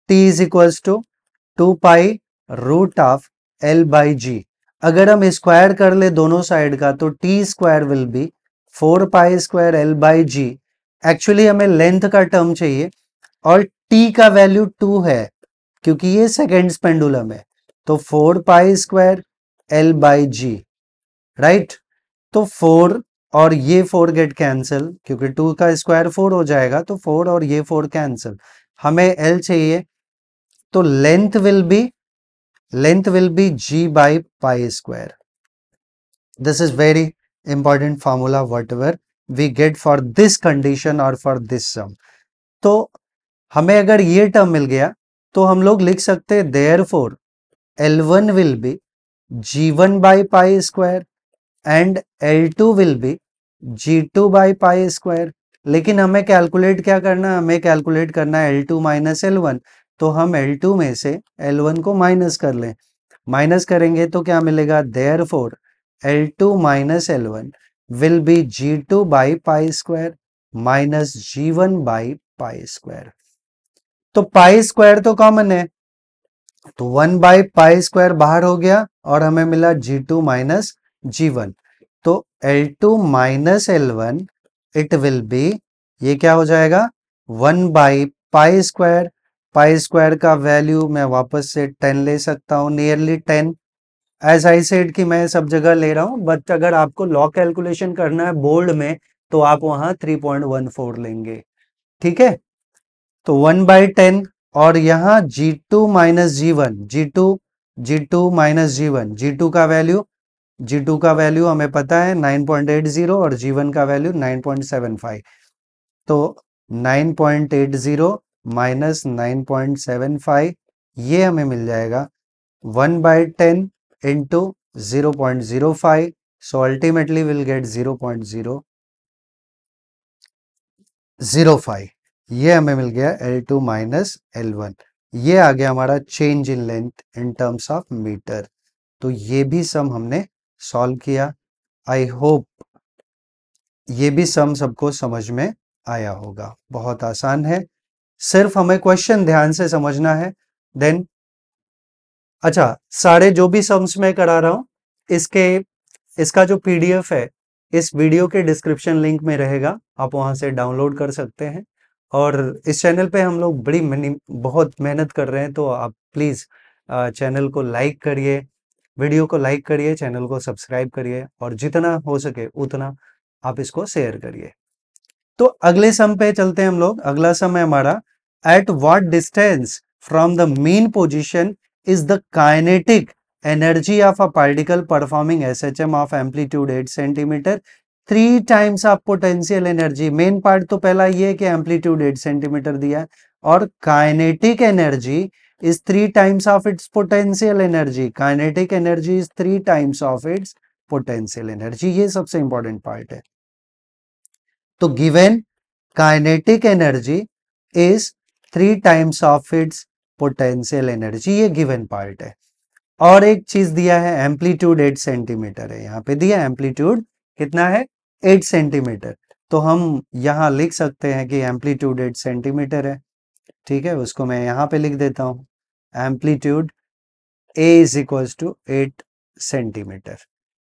[SPEAKER 1] T is equals to 2 pi root of L by g. अगर हम स्क्वायर कर ले दोनों साइड का तो T square will be 4 pi square L by g. Actually हमें लेंथ का टर्म चाहिए और T का वैल्यू 2 है क्योंकि ये सेकेंड्स पेंडुलम है, तो 4 pi square L by g, right. तो 4 और ये 4 गेट कैंसिल, क्योंकि 2 का स्क्वायर 4 हो जाएगा, तो 4 और ये 4 कैंसिल। हमें L चाहिए, तो length will be G by pi square. This is very important formula whatever we get for this condition और फॉर दिस सम। तो हमें अगर ये टर्म मिल गया तो हम लोग लिख सकते हैं therefore L1 will be G1 by pi square and L2 will be G2 by pi square. लेकिन हमें कैलकुलेट क्या करना है, हमें कैलकुलेट करना है L2 माइनस L1, तो हम L2 में से L1 को माइनस कर लें। माइनस करेंगे तो क्या मिलेगा, therefore L2 minus L1 will be G2 by pi square minus G1 by pi square. तो पाई स्क्वायर तो कॉमन है, तो 1 बाई पाई स्क्वायर बाहर हो गया और हमें मिला G2 माइनस G1। तो L2 minus L1 it will B, ये क्या हो जाएगा, 1 by pi square. Pi square का वैल्यू मैं वापस से 10 ले सकता हूं, नियरली 10। एज आई सेड कि मैं सब जगह ले रहा हूं, बट अगर आपको लॉग कैलकुलेशन करना है बोर्ड में तो आप वहां 3.14 लेंगे। ठीक है, तो 1/10 और यहाँ G2 minus G1, G2 minus G1, G2 का वैल्यू हमें पता है 9.80 और G1 का वैल्यू 9.75। तो 9.80 माइनस 9.75 ये हमें मिल जाएगा 1/10 into 0.05 so ultimately will get 0.005। ये हमें मिल गया L2 माइनस L1। ये आ गया हमारा change in length in terms of metre. तो ये भी सम हमने सॉल्व किया। आई होप ये भी सम सबको समझ में आया होगा। बहुत आसान है, सिर्फ हमें क्वेश्चन ध्यान से समझना है। देन अच्छा, सारे जो भी सम्स मैं करा रहा हूं इसका जो पीडीएफ है इस वीडियो के डिस्क्रिप्शन लिंक में रहेगा, आप वहां से डाउनलोड कर सकते हैं। और इस चैनल पे हम लोग बहुत मेहनत कर रहे हैं, तो आप प्लीज चैनल को लाइक करिए, वीडियो को लाइक करिए, चैनल को सब्सक्राइब करिए और जितना हो सके उतना आप इसको शेयर करिए। तो अगले सम पे चलते हैं हम लोग। अगला सम है हमारा, eight what distance from the mean position is the kinetic energy of a particle performing SHM of amplitude 8 centimeter 3 times of potential energy। Main part तो पहला ये है कि एम्पलीट्यूड 8 सेंटीमीटर दिया है और kinetic energy is 3 times of its potential energy. Kinetic energy is 3 times of its potential energy. ये सबसे इंपॉर्टेंट पार्ट है। तो given kinetic energy is 3 times of its potential energy, ये गिवन पार्ट है। और एक चीज दिया है, एम्पलीट्यूड 8 सेंटीमीटर है। यहां पे दिया एम्पलीट्यूड कितना है, 8 सेंटीमीटर। तो हम यहां लिख सकते हैं कि एम्पलीट्यूड 8 सेंटीमीटर है। ठीक है, उसको मैं यहां पे लिख देता हूं, amplitude a is equal to 8 centimetre.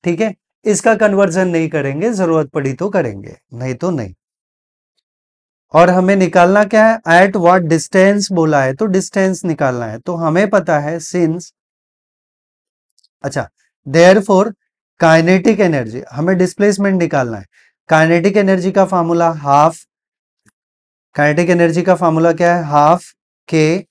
[SPEAKER 1] ठीक है, इसका कन्वर्जन नहीं करेंगे, जरूरत पड़ी तो करेंगे, नहीं तो नहीं। और हमें निकालना क्या है, एट व्हाट डिस्टेंस बोला है तो डिस्टेंस निकालना है। तो हमें पता है सिंस, अच्छा, देयरफॉर काइनेटिक एनर्जी, हमें डिस्प्लेसमेंट निकालना है। काइनेटिक एनर्जी का फार्मूला हाफ, काइनेटिक एनर्जी का फार्मूला क्या है, half k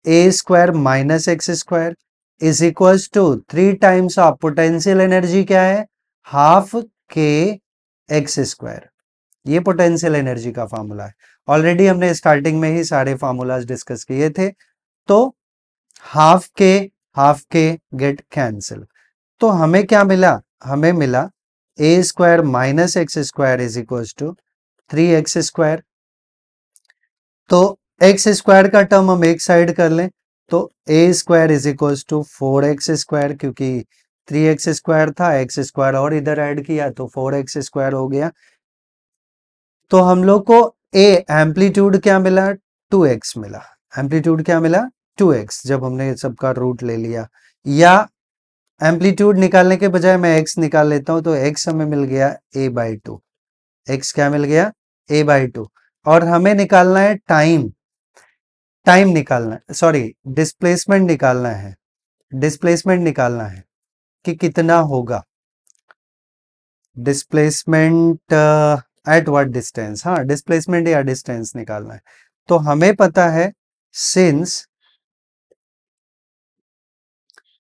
[SPEAKER 1] a square minus x square is equal to 3 times of potential energy क्या है, हाफ के एक्स स्क्वायर। ये पोटेंशियल एनर्जी का फार्मूला है। ऑलरेडी हमने स्टार्टिंग में ही सारे फार्मूलाज डिस्कस किए थे। तो हाफ के गेट कैंसिल। तो हमें क्या मिला, हमें मिला a square minus x square is equal to 3x square. तो एक्स स्क्वायर का टर्म हम एक साइड कर लें, तो a square is equal to 4x square, क्योंकि 3x स्क्वायर था, एक्स स्क्वायर और इधर ऐड किया तो 4x स्क्वायर हो गया। तो हम लोग को ए एम्पलीट्यूड क्या मिला, 2x मिला। एम्पलीट्यूड क्या मिला, 2x, जब हमने सबका रूट ले लिया। या एम्पलीट्यूड निकालने के बजाय मैं x निकाल लेता हूं, तो x हमें मिल गया a/2। x क्या मिल गया, a/2। और हमें निकालना है टाइम, टाइम निकालना है, सॉरी डिस्प्लेसमेंट निकालना है। डिस्प्लेसमेंट निकालना है कि कितना होगा, डिस्प्लेसमेंट एट व्हाट डिस्टेंस, हाँ डिस्प्लेसमेंट या डिस्टेंस निकालना है। तो हमें पता है सिंस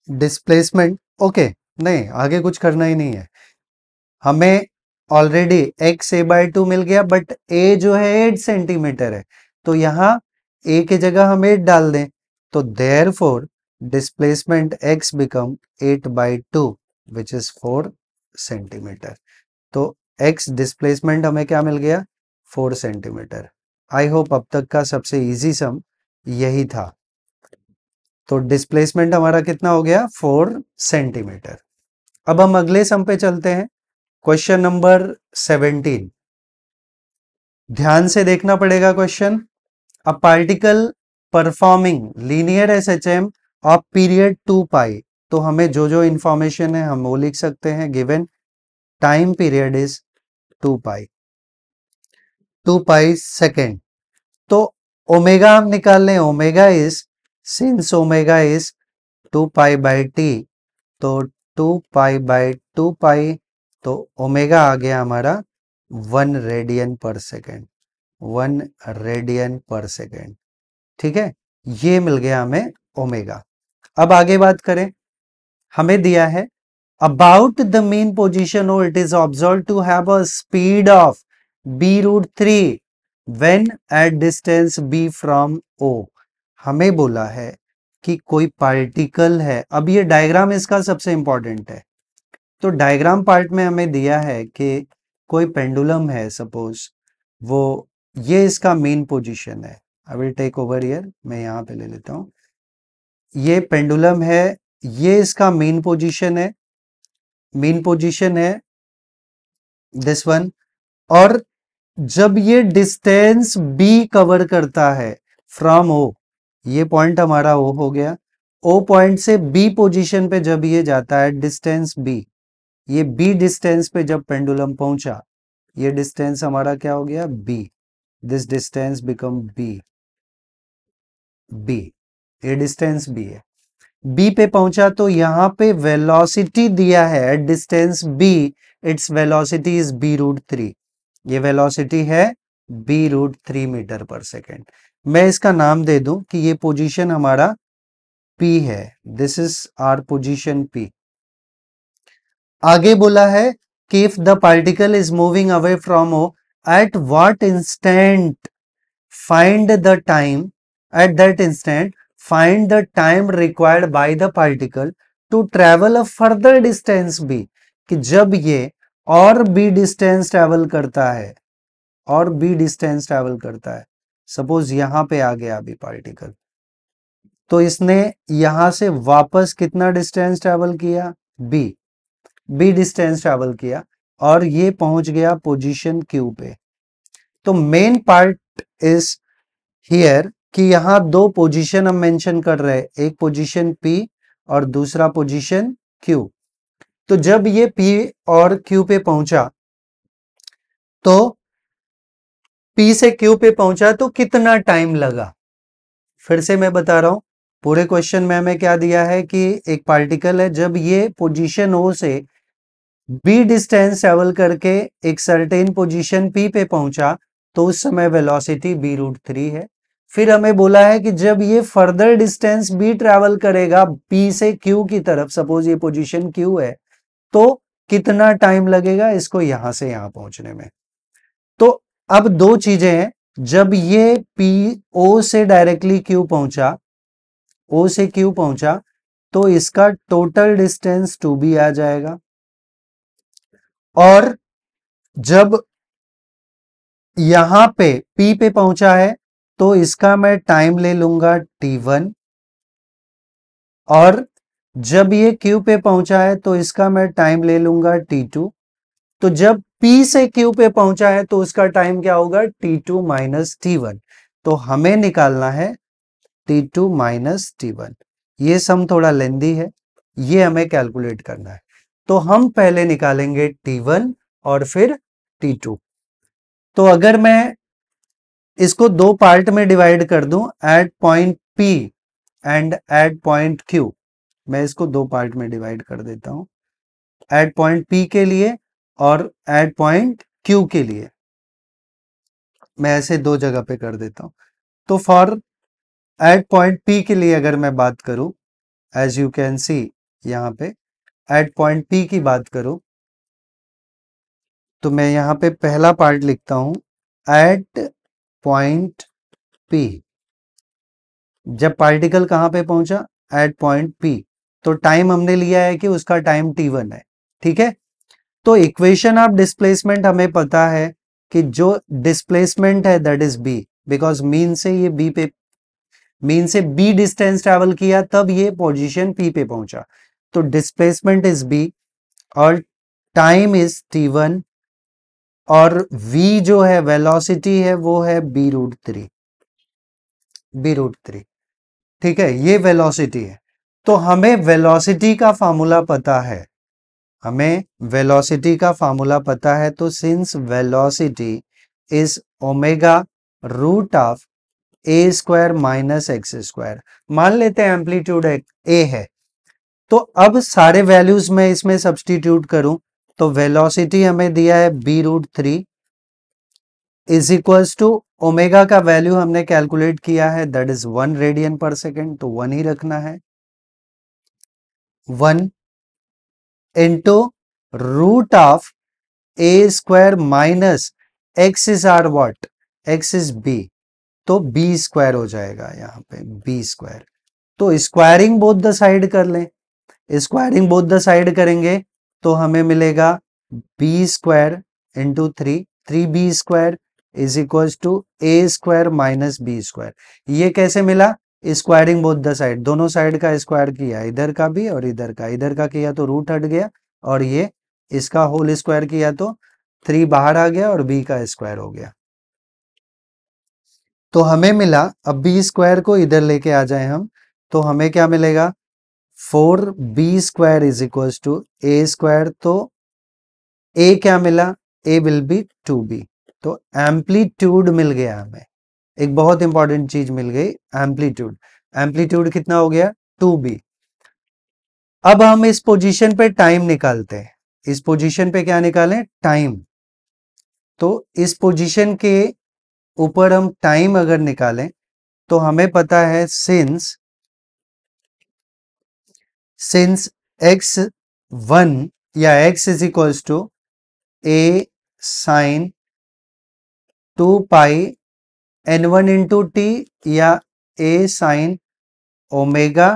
[SPEAKER 1] डिस्प्लेसमेंट, ओके नहीं आगे कुछ करना ही नहीं है, हमें ऑलरेडी x a/2 मिल गया, बट a जो है 8 सेंटीमीटर है, तो यहां a की जगह हम 8 डाल दें, तो therefore displacement x become 8/2 which is 4 centimetre. तो x डिस्प्लेसमेंट हमें क्या मिल गया, 4 सेंटीमीटर। आई होप अब तक का सबसे इजी सम यही था। तो डिस्प्लेसमेंट हमारा कितना हो गया, 4 सेंटीमीटर। अब हम अगले सम पे चलते हैं, क्वेश्चन नंबर 17। ध्यान से देखना पड़ेगा question. A particle performing linear SHM of period 2 पाई। तो हमें जो जो इंफॉर्मेशन है हम वो लिख सकते हैं। Given time period is 2 pi, 2 pi second. तो ओमेगा हम निकाल लें, omega is, since omega is 2 pi by T, तो 2 पाई बाई 2 पाई, तो ओमेगा आ गया हमारा 1 radian per second, 1 radian per second. ठीक है, ये मिल गया हमें ओमेगा। अब आगे बात करें, हमें दिया है about the mean position O it is observe to have a speed of b√3 when at distance b from o। हमें बोला है कि कोई पार्टिकल है, अब ये डायग्राम इसका सबसे इंपॉर्टेंट है। तो डायग्राम पार्ट में हमें दिया है कि कोई पेंडुलम है, सपोज वो ये इसका मेन पोजीशन है। I will take over here, मैं यहाँ पे ले लेता हूँ। ये पेंडुलम है, ये इसका मेन पोजीशन है, मेन पोजीशन है दिस वन। और जब ये डिस्टेंस बी कवर करता है फ्रॉम ओ, ये पॉइंट हमारा ओ हो गया, ओ पॉइंट से बी पोजीशन पे जब ये जाता है डिस्टेंस बी, ये बी डिस्टेंस पे जब पेंडुलम पहुंचा, ये डिस्टेंस हमारा क्या हो गया, b. This distance become b, b, ये डिस्टेंस बी है। बी पे पहुंचा तो यहां पे वेलोसिटी दिया है at distance b, its velocity is b root three. ये वेलोसिटी है b root three metre per second. मैं इसका नाम दे दूं कि ये पोजीशन हमारा पी है, this is our position p. आगे बोला है कि if the particle is moving away from O, at what instant find the time, at that instant find the time required by the particle to travel a further distance b, कि जब ये और b distance travel करता है, और b distance travel करता है, suppose यहां पे आ गया अभी पार्टिकल, तो इसने यहां से वापस कितना डिस्टेंस ट्रेवल किया, b डिस्टेंस ट्रेवल किया, और ये पहुंच गया पोजीशन q पे। तो मेन पार्ट इज हियर कि यहां दो पोजीशन हम मेंशन कर रहे हैं, एक पोजीशन P और दूसरा पोजीशन Q। तो जब ये P और Q पे पहुंचा, तो P से Q पे पहुंचा तो कितना टाइम लगा, फिर से मैं बता रहा हूं। पूरे क्वेश्चन में हमें क्या दिया है कि एक पार्टिकल है, जब ये पोजीशन O से B डिस्टेंस ट्रेवल करके एक सर्टेन पोजीशन P पे पहुंचा, तो उस समय वेलोसिटी b रूट थ्री है। फिर हमें बोला है कि जब ये फर्दर डिस्टेंस b ट्रेवल करेगा P से Q की तरफ, सपोज ये पोजीशन Q है, तो कितना टाइम लगेगा इसको यहां से यहां पहुंचने में। तो अब दो चीजें हैं, जब ये P O से डायरेक्टली Q पहुंचा, O से Q पहुंचा, तो इसका टोटल डिस्टेंस 2b आ जाएगा। और जब यहां पे P पे पहुंचा है, तो इसका मैं टाइम ले लूंगा t1, और जब ये Q पे पहुंचा है तो इसका मैं टाइम ले लूंगा t2। तो जब P से Q पे पहुंचा है तो उसका टाइम क्या होगा, t2 माइनस t1। तो हमें निकालना है t2 माइनस t1। ये सम थोड़ा लेंदी है, ये हमें कैलकुलेट करना है। तो हम पहले निकालेंगे t1 और फिर t2। तो अगर मैं इसको दो पार्ट में डिवाइड कर दूं, at point P and at point Q, मैं इसको दो पार्ट में डिवाइड कर देता हूं, एट पॉइंट P के लिए और एट पॉइंट Q के लिए, मैं ऐसे दो जगह पे कर देता हूं। तो फॉर एट पॉइंट P के लिए अगर मैं बात करूं, एज यू कैन सी यहां पे एट पॉइंट P की बात करूं, तो मैं यहां पे पहला पार्ट लिखता हूं, एट पॉइंट P। जब पार्टिकल कहां पे पहुंचा, एट पॉइंट P, तो टाइम हमने लिया है कि उसका टाइम t1 है, ठीक है। तो इक्वेशन ऑफ डिस्प्लेसमेंट हमें पता है कि जो डिस्प्लेसमेंट है that is b, because mean से ये b पे, मीन से b डिस्टेंस ट्रेवल किया तब ये पोजीशन P पे पहुंचा, तो डिस्प्लेसमेंट इज b और टाइम इज t1, और v जो है वेलोसिटी है वो है b root three, b root three, ठीक है, ये वेलोसिटी है। तो हमें वेलोसिटी का फार्मूला पता है, हमें वेलोसिटी का फार्मूला पता है, तो since velocity is omega root of a square minus x square, मान लेते हैं एम्पलीट्यूड ए है, तो अब सारे वैल्यूज में इसमें सब्सटीट्यूट करूं, तो वेलोसिटी हमें दिया है b root three is equals to omega का वैल्यू हमने कैलकुलेट किया है that is 1 radian per second, तो 1 ही रखना है, 1 into root of a square minus x is are what, x is b, तो बी स्क्वायर हो जाएगा यहां पे, बी स्क्वायर। तो स्क्वायरिंग बोथ द साइड कर लें, स्क्वायरिंग बोथ द साइड करेंगे तो हमें मिलेगा b square into 3 b square is equal to a square minus b square. ये कैसे मिला? स्क्वायरिंग बोथ द साइड, दोनों साइड का स्क्वायर किया, इधर का भी और इधर का किया तो रूट हट गया, और ये इसका होल स्क्वायर किया तो 3 बाहर आ गया और बी का स्क्वायर हो गया। तो हमें मिला, अब बी स्क्वायर को इधर लेके आ जाए हम, तो हमें क्या मिलेगा? 4b² is equal to a square. तो ए क्या मिला? A will be 2b। तो एम्पलीट्यूड मिल गया हमें, एक बहुत इंपॉर्टेंट चीज मिल गई, एम्पलीट्यूड। एम्पलीट्यूड कितना हो गया? 2b। अब हम इस पोजीशन पे टाइम निकालते हैं। इस पोजीशन पे क्या निकालें? टाइम। तो इस पोजीशन के ऊपर हम टाइम अगर निकालें तो हमें पता है सिंस x1 या x is equals to a sine 2 pi n1 into t या a sine omega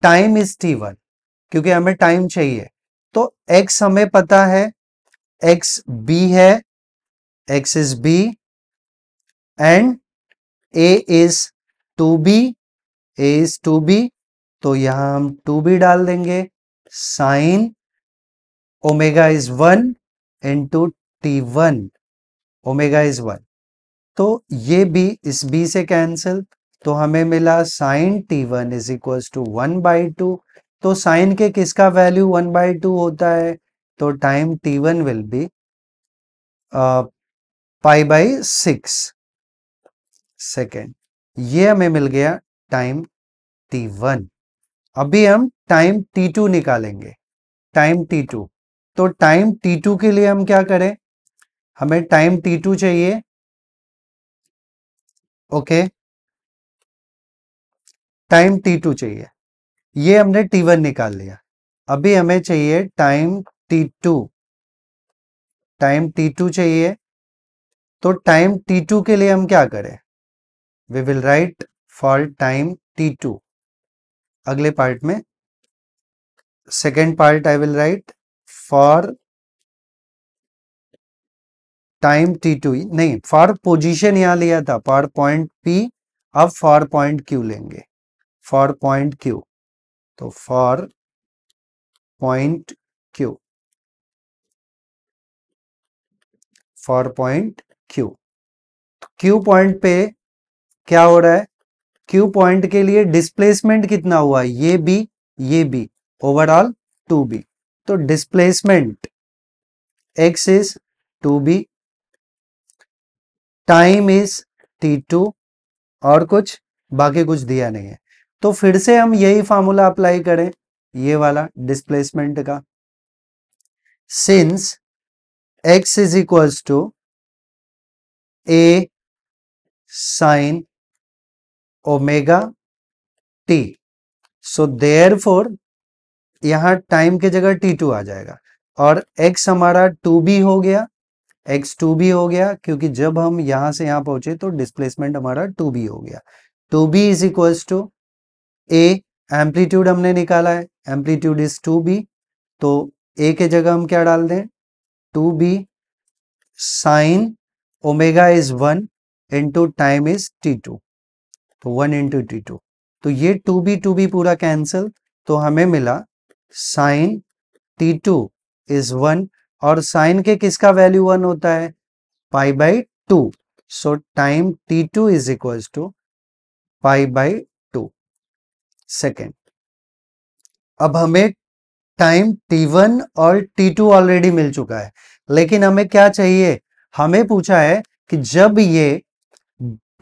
[SPEAKER 1] time is t1, क्योंकि हमें टाइम चाहिए। तो x हमें पता है, x b है, x is b and a is 2b, a is 2b। तो यहां हम 2b डाल देंगे, sine omega is 1 into t1, omega is 1। तो ये b इस b से कैंसिल, तो हमें मिला sign t1 is equal to 1/2। तो साइन के किसका वैल्यू 1/2 होता है? तो time t1 will be π/6 second. ये हमें मिल गया टाइम t1। अभी हम टाइम t2 निकालेंगे, टाइम t2। तो टाइम t2 के लिए हम क्या करें? हमें टाइम t2 चाहिए, ओके, टाइम t2 चाहिए। ये हमने t1 निकाल लिया, अभी हमें चाहिए टाइम t2। टाइम t2 चाहिए, तो टाइम t2 के लिए हम क्या करें? We will write for time t2 अगले पार्ट में। Second part I will write for time t2, नहीं, फॉर पोजीशन यहां लिया था, फॉर पॉइंट p, अब फॉर पॉइंट q लेंगे, फॉर पॉइंट q। तो for point q, for point q। q point पे क्या हो रहा है? q पॉइंट के लिए डिस्प्लेसमेंट कितना हुआ? ये भी ओवरऑल 2b। तो displacement x is 2b, time is t2, और कुछ बाकी कुछ दिया नहीं है। तो फिर से हम यही फॉर्मूला अप्लाई करें, ये वाला डिस्प्लेसमेंट का। Since x is equals to a sine omega t, so therefore यहां टाइम के जगह t2 आ जाएगा, और x हमारा 2b हो गया, x 2b हो गया, क्योंकि जब हम यहां से यहां पहुंचे तो डिस्प्लेसमेंट हमारा 2b हो गया। 2b is equals to a, amplitude हमने निकाला है, एम्पलीट्यूड इज 2b, तो a के जगह हम क्या डाल दें? 2b sine omega is 1 into time is t2, तो 1 इंटू t2। तो ये 2b पूरा कैंसिल, तो हमें मिला साइन t2 इज 1, और साइन के किसका वैल्यू 1 होता है? π/2। So time t2 is equal to π/2 second. अब हमें टाइम t1 और t2 ऑलरेडी मिल चुका है, लेकिन हमें क्या चाहिए? हमें पूछा है कि जब ये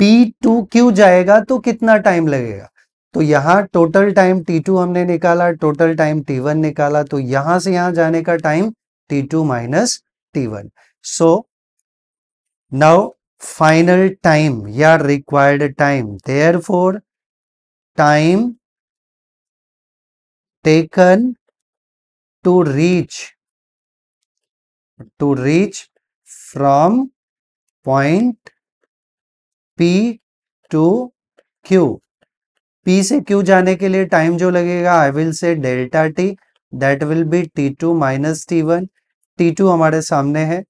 [SPEAKER 1] p2q जाएगा तो कितना टाइम लगेगा। तो यहां टोटल टाइम t2 हमने निकाला, टोटल टाइम t1 निकाला, तो यहां से यहां जाने का time t2 minus t1। So now final time या required time, therefore time taken to reach from point P to Q, P से Q जाने के लिए टाइम जो लगेगा आई विल से delta T, that will be T2 minus T1। T2 हमारे सामने है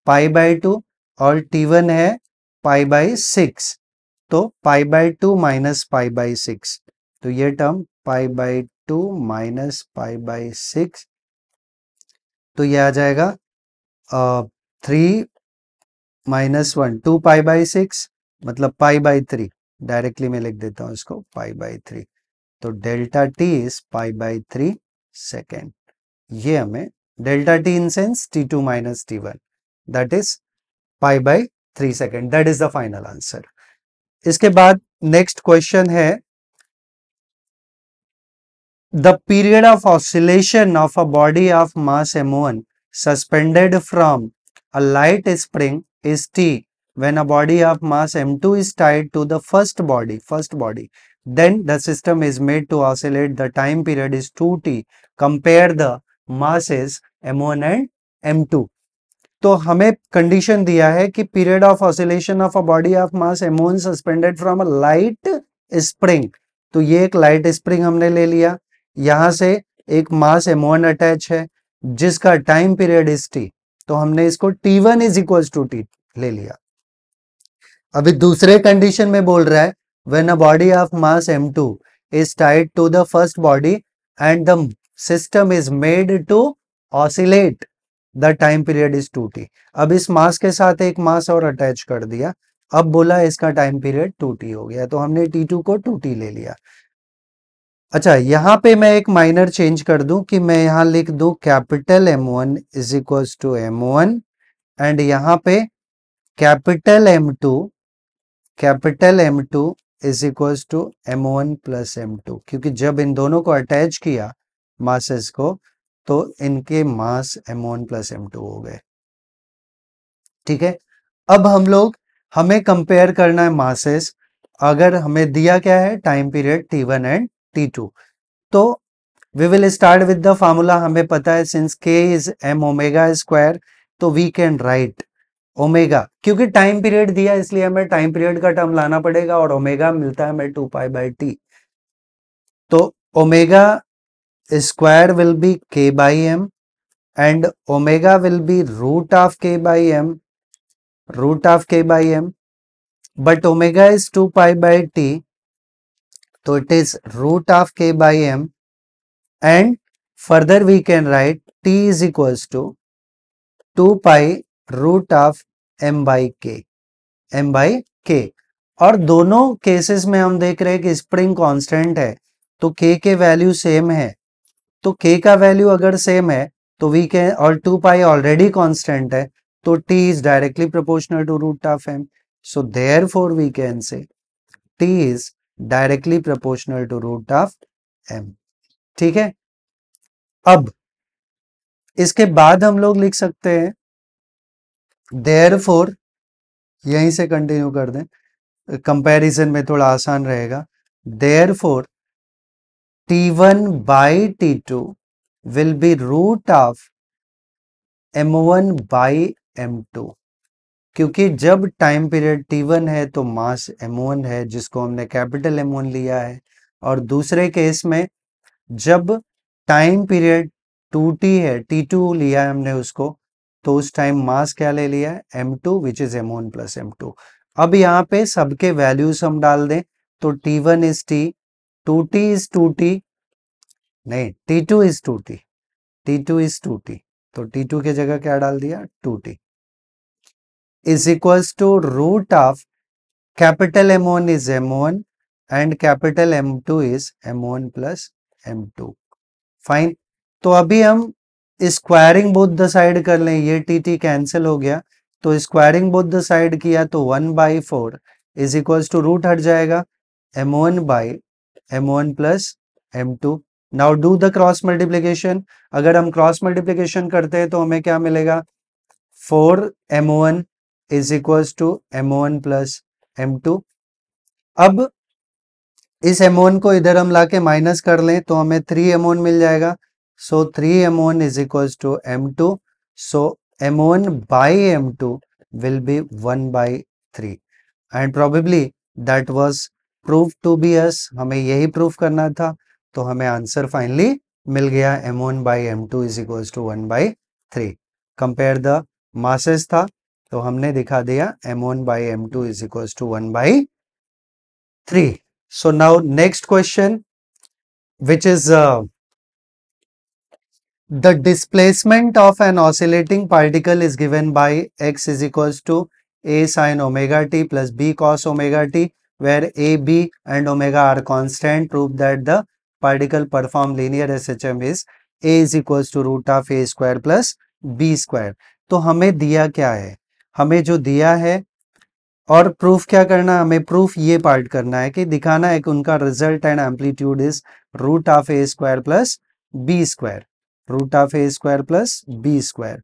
[SPEAKER 1] π/2 और T1 है π/6, तो π/2 माइनस π/6, तो ये टर्म π/2 माइनस π/6, तो ये आ जाएगा 3 माइनस 1, 2π/6 मतलब π/3, डायरेक्टली मैं लिख देता हूं इसको π/3, तो डेल्टा टी इज π/3 सेकेंड। ये हमें delta T in sense T2 minus T1 that is π/3 second, that is the final answer. इसके बाद नेक्स्ट क्वेश्चन है the period of oscillation of a body of mass m1 suspended from a light spring is t when a body of mass m2 is tied to the first body, then the system is made to oscillate. The time period is 2t. Compare the masses m1 and m2. तो हमें condition दिया है कि period of oscillation of a body of mass m1 suspended from a light spring, तो ये एक light spring हमने ले लिया, यहां से एक मास m1 अटैच है जिसका टाइम पीरियड इज t, तो हमने इसको t1 is equal to t ले लिया। अभी दूसरे कंडीशन में बोल रहा है when a body of mass m2 is tied to the first body and the system is made to oscillate, the time period is 2t। अब इस मास के साथ एक मास और अटैच कर दिया, अब बोला इसका टाइम पीरियड 2t हो गया, तो हमने t2 को 2t ले लिया। अच्छा, यहां पे मैं एक माइनर चेंज कर दूं कि मैं यहां लिख दूं capital M1 is equal to M1 and यहां पे capital M2 is equal to M1 plus M2, क्योंकि जब इन दोनों को अटैच किया मासेस को तो इनके मास M1 प्लस M2 हो गए। ठीक है, अब हमें कंपेयर करना है मासेस। अगर हमें दिया क्या है time period T1 and T2, तो we will start with the formula. हमें पता है since K is m omega square, तो वी कैन राइट ओमेगा, क्योंकि टाइम पीरियड दिया इसलिए हमें टाइम पीरियड का टर्म लाना पड़ेगा और ओमेगा मिलता है हमें 2π/t, तो omega square will B K/m and omega will be root of K/m, but omega is 2π/t, so it is root of K/m, and further we can write t is equals to 2π root of m/k। और दोनों cases में हम देख रहे हैं कि spring constant है, तो k के वैल्यू सेम है, तो k का वैल्यू अगर सेम है तो वी कैन, और 2π ऑलरेडी कांस्टेंट है, तो t is directly proportional to root of m, so therefore we can say t is directly proportional to root of m। ठीक है, अब इसके बाद हम लोग लिख सकते हैं देयरफॉर, यहीं से कंटिन्यू कर दें, कंपैरिजन में थोड़ा आसान रहेगा। Therefore T1 by T2 will be root of M1 by M2, क्योंकि जब टाइम पीरियड T1 है तो मास M1 है जिसको हमने कैपिटल M1 लिया है, और दूसरे केस में जब टाइम पीरियड 2t है, T2 लिया है हमने उसको, तो उस टाइम मास क्या ले लिया है M2 which is M1 plus M2। अब यहाँ पे सबके वैल्यूज हम डाल दें, तो T1 is T, 2t is 2t, नहीं T2 is 2t, T2 is 2t, तो T2 की जगह क्या डाल दिया 2t, is equals to root of capital M1 is M1 and capital M2 is M1 plus M2। Fine, तो अभी हम स्क्वायरिंग बोथ द साइड कर लें, ये टी कैंसिल हो गया, तो स्क्वायरिंग बोथ द साइड किया तो 1/4 इज इक्वल्स टू रूट हट जाएगा M1 by M1 plus M2। Now do the cross multiplication, अगर हम क्रॉस मल्टीप्लीकेशन करते हैं तो हमें क्या मिलेगा 4M1 is equals to M1 plus M2। अब इस M1 को इधर हम लाके माइनस कर लें तो हमें 3M1 मिल जाएगा, so 3M1 is equals to M2, so M1 by M2 will be 1/3 and probably that was prove to be us, हमें यही प्रूफ करना था, तो हमें आंसर फाइनली मिल गया m1 by m2 is equals to 1/3. Compare the masses था तो हमने दिखा दिया m1 by m2 is equals to 1/3. So now next question, which is the displacement of an oscillating particle is given by x is equals to a sin omega t plus b cos omega t, where a, b and omega are constant. Prove that the particle perform linear SHM is a is equals to root of a square plus b square. तो हमें दिया क्या है, हमें जो दिया है और प्रूफ क्या करना है, हमें प्रूफ ये पार्ट करना है कि दिखाना है कि उनका resultant amplitude is root of a square plus b square, root of a square plus b square,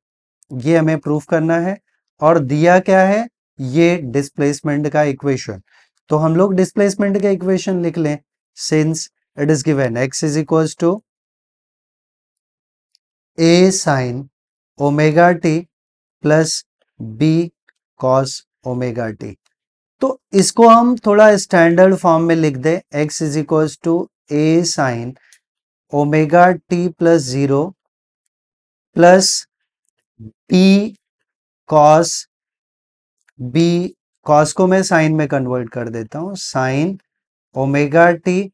[SPEAKER 1] ये हमें प्रूफ करना है। और दिया क्या है, ये डिस्प्लेसमेंट का इक्वेशन। तो हम लोग डिस्प्लेसमेंट का इक्वेशन लिख लें। Since it is given x is equals to a sine omega t plus b cos omega t. तो इसको हम थोड़ा स्टैंडर्ड फॉर्म में लिख दें, x is equals to a sine omega t plus 0 plus b cos, b cos को मैं sine में कन्वर्ट कर देता हूं, sine omega t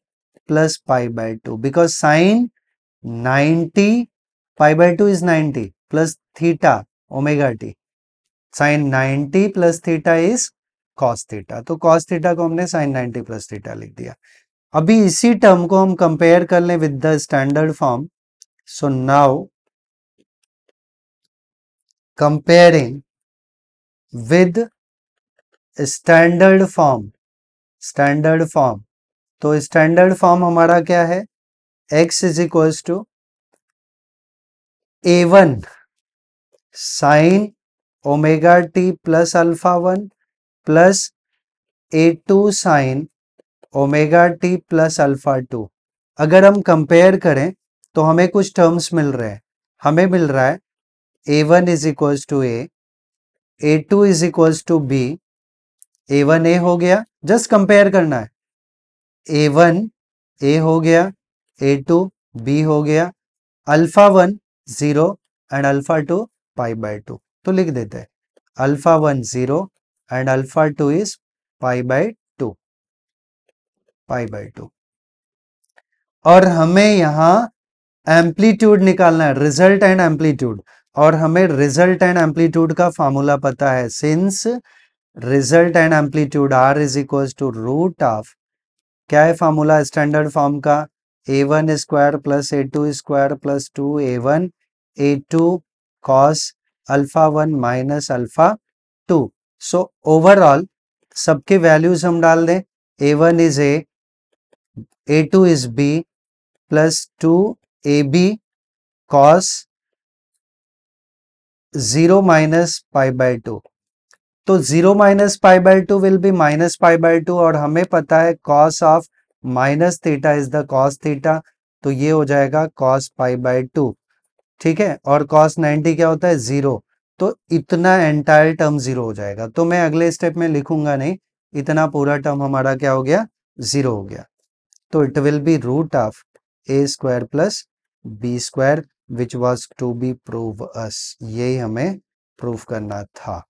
[SPEAKER 1] plus pi by 2, because sine 90 pi by 2 is 90 plus theta omega t, sine 90 plus theta is cos theta, तो cos theta को हमने sign 90 plus theta लिख दिया। अभी इसी टर्म को हम कंपेयर कर लें with the standard form. So now comparing with standard form, standard form, तो स्टैंडर्ड फॉर्म हमारा क्या है, x is equals to a1 sine omega t plus alpha 1 plus a2 sine omega t plus alpha 2। अगर हम compare करें तो हमें कुछ टर्म्स मिल रहे हैं, हमें मिल रहा है a1 is equals to a, a2 is equals to b, a1 a हो गया, जस्ट कंपेयर करना है, a1 a हो गया, a2 b हो गया, alpha 1 0 and alpha 2 pi by 2, तो लिख देते हैं alpha 1 0 and alpha 2 is pi by 2, pi by 2। और हमें यहां एम्पलीट्यूड निकालना है, रिजल्ट एंड एम्पलीट्यूड, और हमें रिजल्ट एंड एम्पलीट्यूड का फॉर्मूला पता है। Since resultant amplitude R is equals to root of, क्या है फॉर्मूला स्टैंडर्ड फॉर्म का, a1 square plus a2 square plus 2a1 a2 cos alpha 1 minus alpha 2। So overall सबके values हम डाल दें, a1 is a, a2 is b plus 2ab cos 0 minus pi by 2, तो 0 minus pi by 2 will B minus pi by 2, और हमें पता है cos of minus theta is the cos theta, तो ये हो जाएगा cos पाई बाय 2, ठीक है। और cos 90 क्या होता है, 0, तो इतना एंटायर टर्म 0 हो जाएगा, तो मैं अगले स्टेप में लिखूंगा नहीं, इतना पूरा टर्म हमारा क्या हो गया, 0 हो गया। तो it will be root of a square plus b square which was to be prove us, यही हमें प्रूव करना था,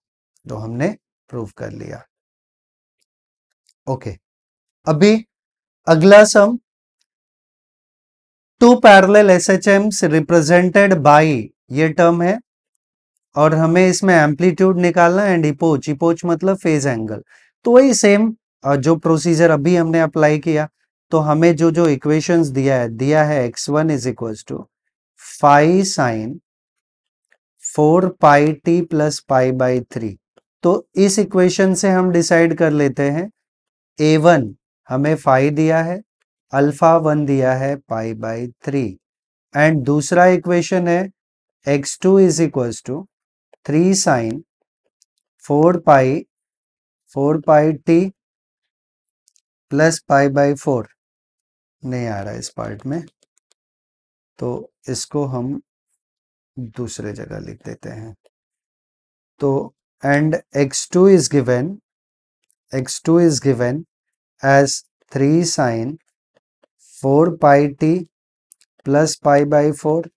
[SPEAKER 1] तो हमने प्रूव कर लिया। ओके, अभी अगला सम, टू पैरेलल एसएचएम्स रिप्रेजेंटेड बाय, ये टर्म है, और हमें इसमें एम्पलीट्यूड निकालना है एंड इपोच, इपोच मतलब फेज एंगल। तो वही सेम जो प्रोसीजर अभी हमने अप्लाई किया, तो हमें जो जो इक्वेशंस दिया है x1 is equals to 5 sine 4 pi t plus pi by 3। तो इस इक्वेशन से हम डिसाइड कर लेते हैं, a1 हमें 5 दिया है, अल्फा 1 दिया है पाई बाई 3, एंड दूसरा इक्वेशन है x2 is equals to 3 sine 4 pi t plus pi by 4, नहीं आ रहा इस पार्ट में, तो इसको हम दूसरे जगह लिख देते हैं। तो and x2 is given as 3 sine 4 pi t plus pi by 4,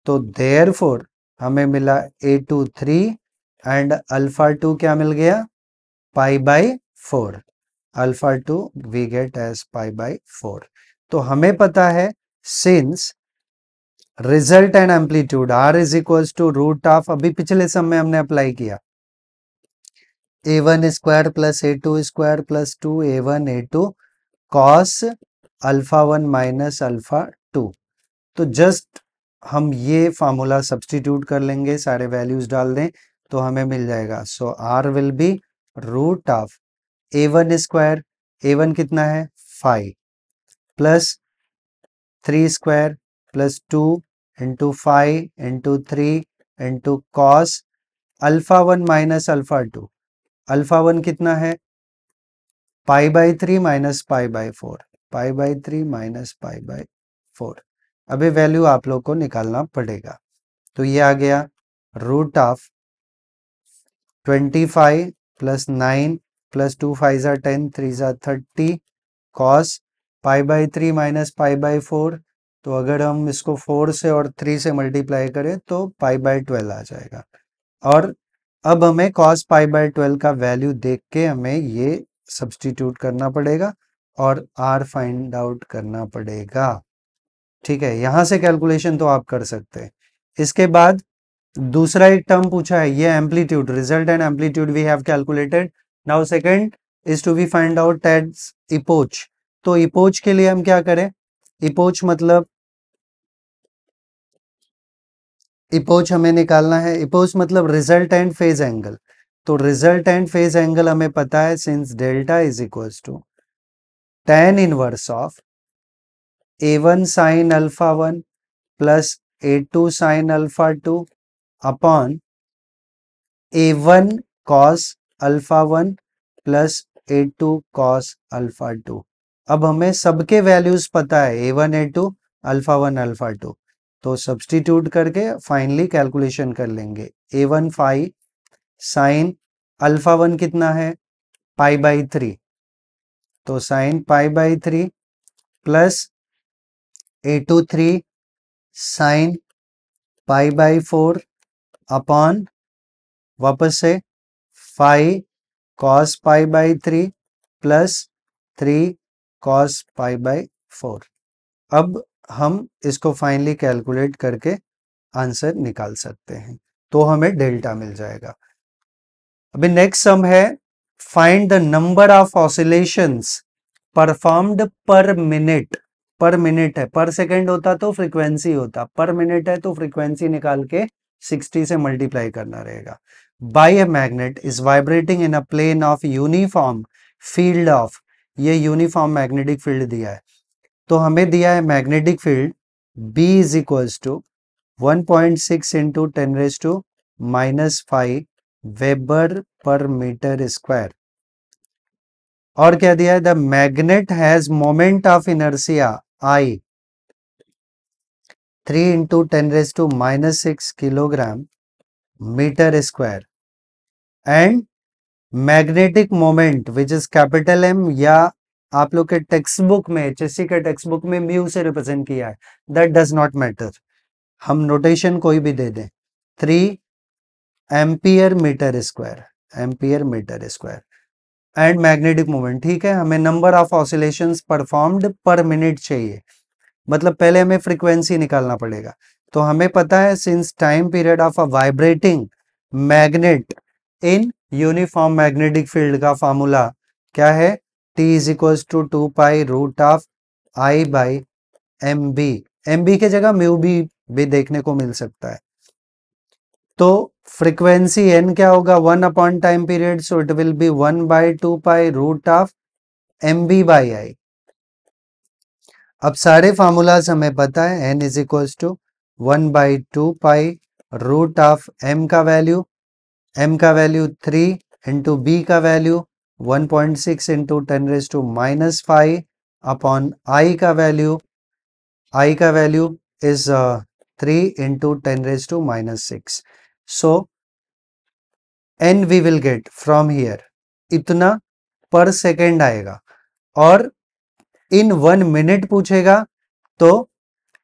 [SPEAKER 1] तो देयरफॉर हमें मिला A2 3 एंड अल्फा 2 क्या मिल गया, pi by 4, alpha 2 we get as pi by 4। तो हमें पता है since resultant amplitude R is equal to root of, अभी पिछले सम में हमने अप्लाई किया, A1 square plus A2 square plus 2 A1 A2 cos alpha 1 minus alpha 2। तो जस्ट हम ये फार्मूला सब्स्टिट्यूट कर लेंगे, सारे वैल्यूज डाल दें तो हमें मिल जाएगा। So R will be root of A1 square, A1 कितना है 5 plus 3 square plus 2 into 5 into 3 into cos alpha 1 minus alpha 2, alpha 1 कितना है pi by 3 minus pi by 4, pi by 3 minus pi by 4। अभी वैल्यू आप लोग को निकालना पड़ेगा। तो ये आ गया रूट ऑफ 25 प्लस 9 प्लस 2 5 ज़ा 10 3 ज़ा 30 cos pi by 3 minus pi by 4। तो अगर हम इसको 4 से और 3 से मल्टीप्लाई करें तो पाई बाई 12 आ जाएगा। और अब हमें cos पाई बाई 12 का वैल्यू देख के हमें ये सब्स्टिट्यूट करना पड़ेगा और r फाइंड आउट करना पड़ेगा। ठीक है, यहां से कैलकुलेशन तो आप कर सकते हैं। इसके बाद दूसरा एक टर्म पूछा है, ये amplitude, resultant amplitude we have calculated. Now second is to be find out as epoch. तो इपोच के लिए हम क्या करें, इपोच मतलब इपोच हमें निकालना है, इपोच मतलब रिजल्ट एंड फेज एंगल। तो रिजल्ट एंड फेज एंगल हमें पता है, since delta is equals to tan inverse of A1 sine alpha 1 plus A2 sine alpha 2 upon A1 cos alpha 1 plus A2 cos alpha 2। अब हमें सबके values पता है, A1 A2 alpha 1 alpha 2, तो substitute करके फाइनली कैलकुलेशन कर लेंगे। A1 5 sign alpha 1 कितना है पाई बाई 3, तो sign pi by 3 plus A2 3 sign pi by 4 upon वापस से 5 cos pi by 3 plus 3 cos pi by 4। अब हम इसको फाइनली कैलकुलेट करके आंसर निकाल सकते हैं, तो हमें डेल्टा मिल जाएगा। अभी नेक्स्ट सम है, find the number of oscillations performed per minute. पर मिनट है, पर सेकेंड होता तो फ्रीक्वेंसी होता, पर मिनट है तो फ्रीक्वेंसी निकाल के 60 से मल्टीप्लाई करना रहेगा। By a magnet is vibrating in a plane of uniform field of, ये यूनिफॉर्म मैग्नेटिक फील्ड दिया है। तो हमें दिया है magnetic field B is equals to 1.6 into 10⁻⁻5 weber per metre square. और क्या दिया है, the magnet has moment of inertia I 3 into 10⁻⁻6 kilogram metre square and magnetic moment which is capital M, या आप लोग के टेक्स्ट बुक में, HSC के टेक्स्ट बुक में म्यू से रिप्रेजेंट किया है, दैट डज नॉट मैटर, हम नोटेशन कोई भी दे दें, 3 ampere metre square, ampere metre square and magnetic moment. ठीक है, हमें number of oscillations performed per minute चाहिए, मतलब पहले हमें फ्रीक्वेंसी निकालना पड़ेगा। तो हमें पता है since time period of a vibrating magnet in uniform magnetic field का फॉर्मूला क्या है, T is equal to 2 pi root of I by MB। MB के जगह म्यू भी देखने को मिल सकता है। तो फ्रीक्वेंसी n क्या होगा, 1 upon time period, so it will be 1 by 2 pi root of MB by I। अब सारे फार्मूलाज हमें पता है, n is equal to 1 by 2 pi root of m का वैल्यू 3 इंटू b का वैल्यू 1.6 इंटू 10⁻⁻5 अपॉन I का value is 3 into 10⁻⁻6। So n we will get from here, इतना per second आएगा। और इन 1 मिनट पूछेगा तो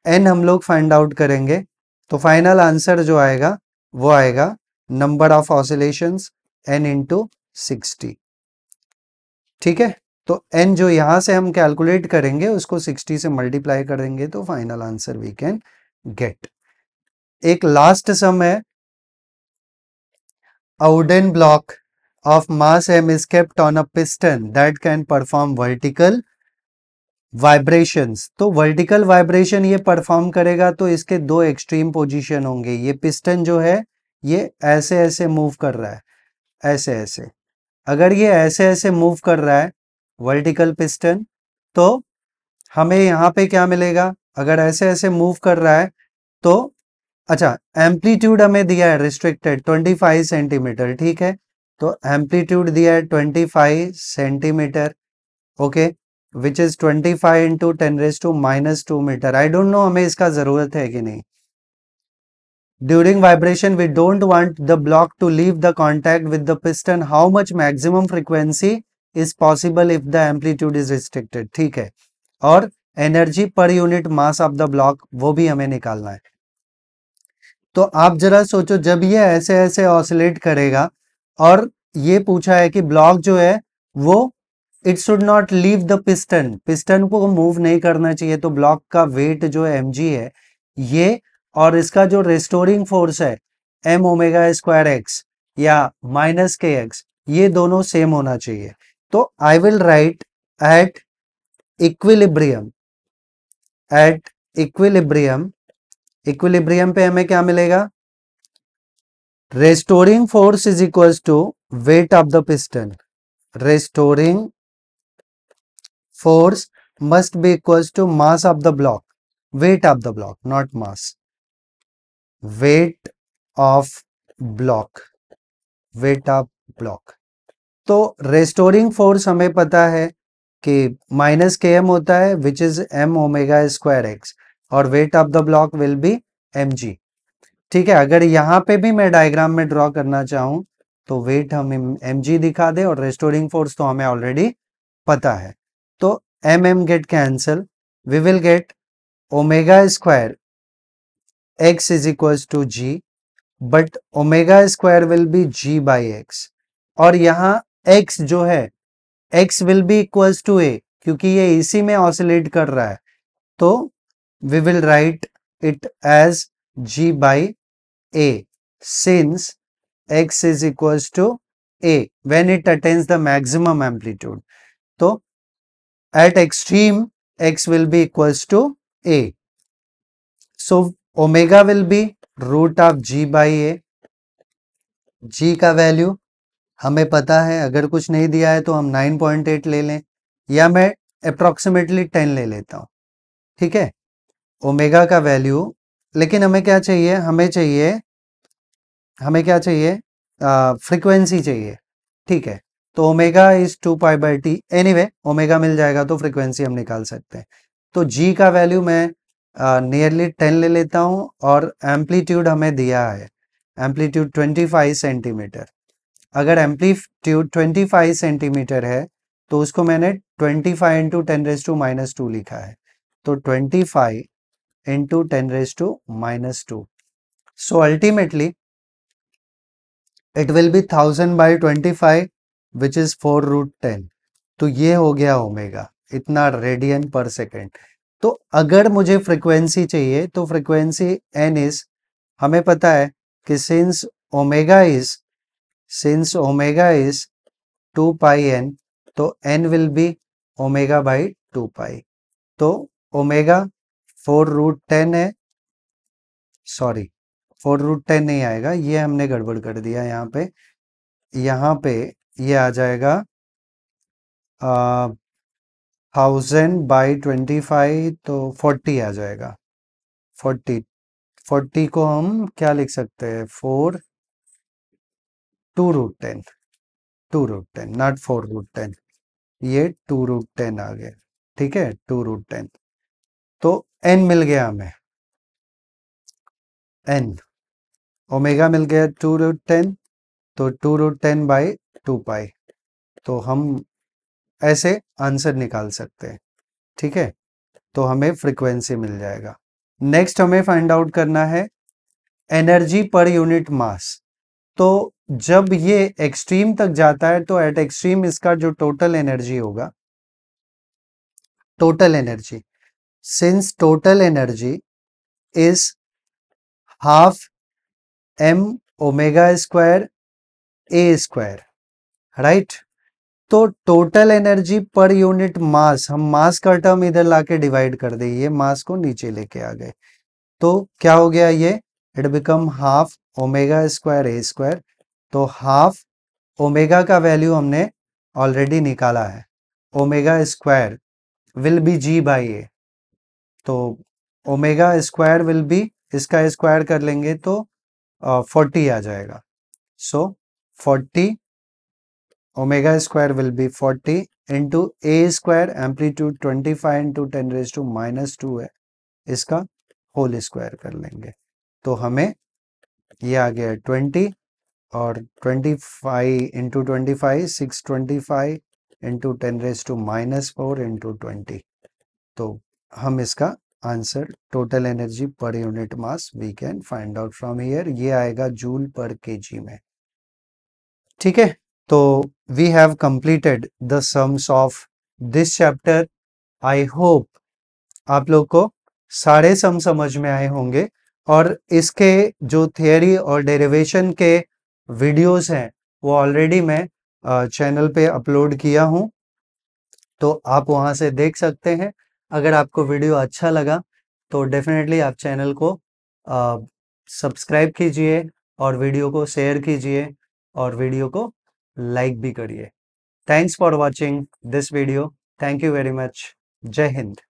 [SPEAKER 1] एन हम लोग फाइंड आउट करेंगे, तो फाइनल आंसर जो आएगा वो आएगा number of oscillations n into 60। ठीक है, तो एन जो यहां से हम कैलकुलेट करेंगे उसको 60 से मल्टीप्लाई करेंगे तो final answer we can get. एक लास्ट सम है, a wooden block of mass m is kept on a piston that can perform vertical vibrations। तो वर्टिकल वाइब्रेशन ये परफॉर्म करेगा तो इसके दो एक्सट्रीम पोजीशन होंगे। ये पिस्टन जो है ये ऐसे ऐसे मूव कर रहा है, ऐसे ऐसे। अगर ये ऐसे ऐसे मूव कर रहा है वर्टिकल पिस्टन, तो हमें यहाँ पे क्या मिलेगा? अगर ऐसे ऐसे मूव कर रहा है तो अच्छा, एम्पलीट्यूड हमें दिया है रिस्ट्रिक्टेड 25 सेंटीमीटर, ठीक है, तो एम्पलीट्यूड दिया है 25 centimetre, okay, which is 25 into 10⁻⁻² metre. I don't know हमें इसका जरूरत है कि नहीं। During vibration we don't want the block to leave the contact with the piston, how much maximum frequency is possible if the amplitude is restricted, ठीक है, और energy per unit mass of the block वो भी हमें निकालना है। तो आप जरा सोचो, जब ये ऐसे ऐसे ऑसिलेट करेगा और ये पूछा है कि ब्लॉक जो है वो it should not leave the piston, piston को मूव नहीं करना चाहिए, तो ब्लॉक का वेट जो mg है ये, और इसका जो रेस्टोरिंग फोर्स है m ओमेगा स्क्वायर एक्स या माइनस के एक्स, ये दोनों सेम होना चाहिए। तो I will right at equilibrium, at equilibrium, equilibrium पे हमें क्या मिलेगा? Restoring force is equals to weight of the piston. Restoring force must be equals to mass of the block. Weight of the block, not mass. Weight of block. Weight of block. तो restoring force हमें पता है कि minus के m होता है which is m omega square x, और weight of the block will be mg। ठीक है, अगर यहाँ पे भी मैं डायग्राम में ड्रॉ करना चाहूं तो वेट हम mg दिखा दे और रेस्टोरिंग फोर्स तो हमें ऑलरेडी पता है, तो mm get cancel, we will get omega square x is equals to g, but omega square will be g by x, और यहाँ x जो है x will be equals to a, क्योंकि ये इसी में ऑसिलेट कर रहा है, तो we will write it as g by a since x is equals to a when it attains the maximum amplitude. तो at extreme x will be equals to a. So omega will be root of g by a. g का value हमें पता है, अगर कुछ नहीं दिया है तो हम 9.8 ले लें, या मैं अप्रोक्सीमेटली 10 ले लेता हूं, ठीक है, ओमेगा का वैल्यू। लेकिन हमें क्या चाहिए? हमें क्या चाहिए? फ्रीक्वेंसी चाहिए, ठीक है, तो omega is 2π/t, anyway omega मिल जाएगा तो फ्रीक्वेंसी हम निकाल सकते हैं। तो जी का वैल्यू मैं नियरली 10 ले लेता हूं, और एम्पलीट्यूड हमें दिया है, एम्पलीट्यूड 25 सेंटीमीटर। अगर एम्पलीट्यूड 25 सेंटीमीटर है तो उसको मैंने 25 इंटू 10⁻² लिखा है, तो 25 into 10⁻²। So ultimately it will B 1000/25 which is 4√10। तो ये हो गया ओमेगा, इतना रेडियन पर सेकेंड। तो अगर मुझे फ्रीक्वेंसी चाहिए तो फ्रीक्वेंसी एन इज, हमें पता है कि सिंस ओमेगा इज 2πn, तो n विल बी ओमेगा/2π। तो ओमेगा 4√10 है, सॉरी 4√10 नहीं आएगा, ये हमने गड़बड़ कर दिया यहाँ पे ये आ जाएगा 1000/25, तो 40 आ जाएगा। 40 को हम क्या लिख सकते हैं? 2√10, 2√10 नॉट 4√10, ये 2√10 आ गया, ठीक है, 2√10। तो n मिल गया हमें, n ओमेगा मिल गया 2√10, तो 2√10/2π, तो हम ऐसे आंसर निकाल सकते हैं, ठीक है, तो हमें फ्रीक्वेंसी मिल जाएगा। नेक्स्ट हमें फाइंड आउट करना है एनर्जी पर यूनिट मास। तो जब ये एक्सट्रीम तक जाता है तो एट एक्सट्रीम इसका जो टोटल एनर्जी होगा, total energy, since total energy is half m omega square a square, right. तो total energy per unit mass, हम मास का टर्म इधर लाके डिवाइड कर दे, ये मास को नीचे लेके आ गए, तो क्या हो गया ये, it become half omega square a square. तो हाफ ओमेगा का वैल्यू हमने ऑलरेडी निकाला है, omega square will be g by a, तो ओमेगा स्क्वायर विल बी, इसका स्क्वायर कर लेंगे तो 40 आ जाएगा। So 40 omega square will be 40 into a square, amplitude 25 into 10⁻² है, इसका होल स्क्वायर कर लेंगे, तो हमें ये आ गया 20, और 25 इंटू 25 625 इंटू 10⁻⁻4 इंटू 20, तो हम इसका answer total energy per unit mass we can find out from here, ये आएगा जूल पर केजी में। ठीक है, तो we have completed the sums of this chapter. I hope आप लोग को सारे सम समझ में आए होंगे, और इसके जो थियरी और डेरिवेशन के वीडियोस हैं वो ऑलरेडी मैं चैनल पे अपलोड किया हूं, तो आप वहां से देख सकते हैं। अगर आपको वीडियो अच्छा लगा तो डेफिनेटली आप चैनल को सब्सक्राइब कीजिए और वीडियो को शेयर कीजिए और वीडियो को लाइक भी करिए। Thanks for watching this video. Thank you very much. जय हिंद।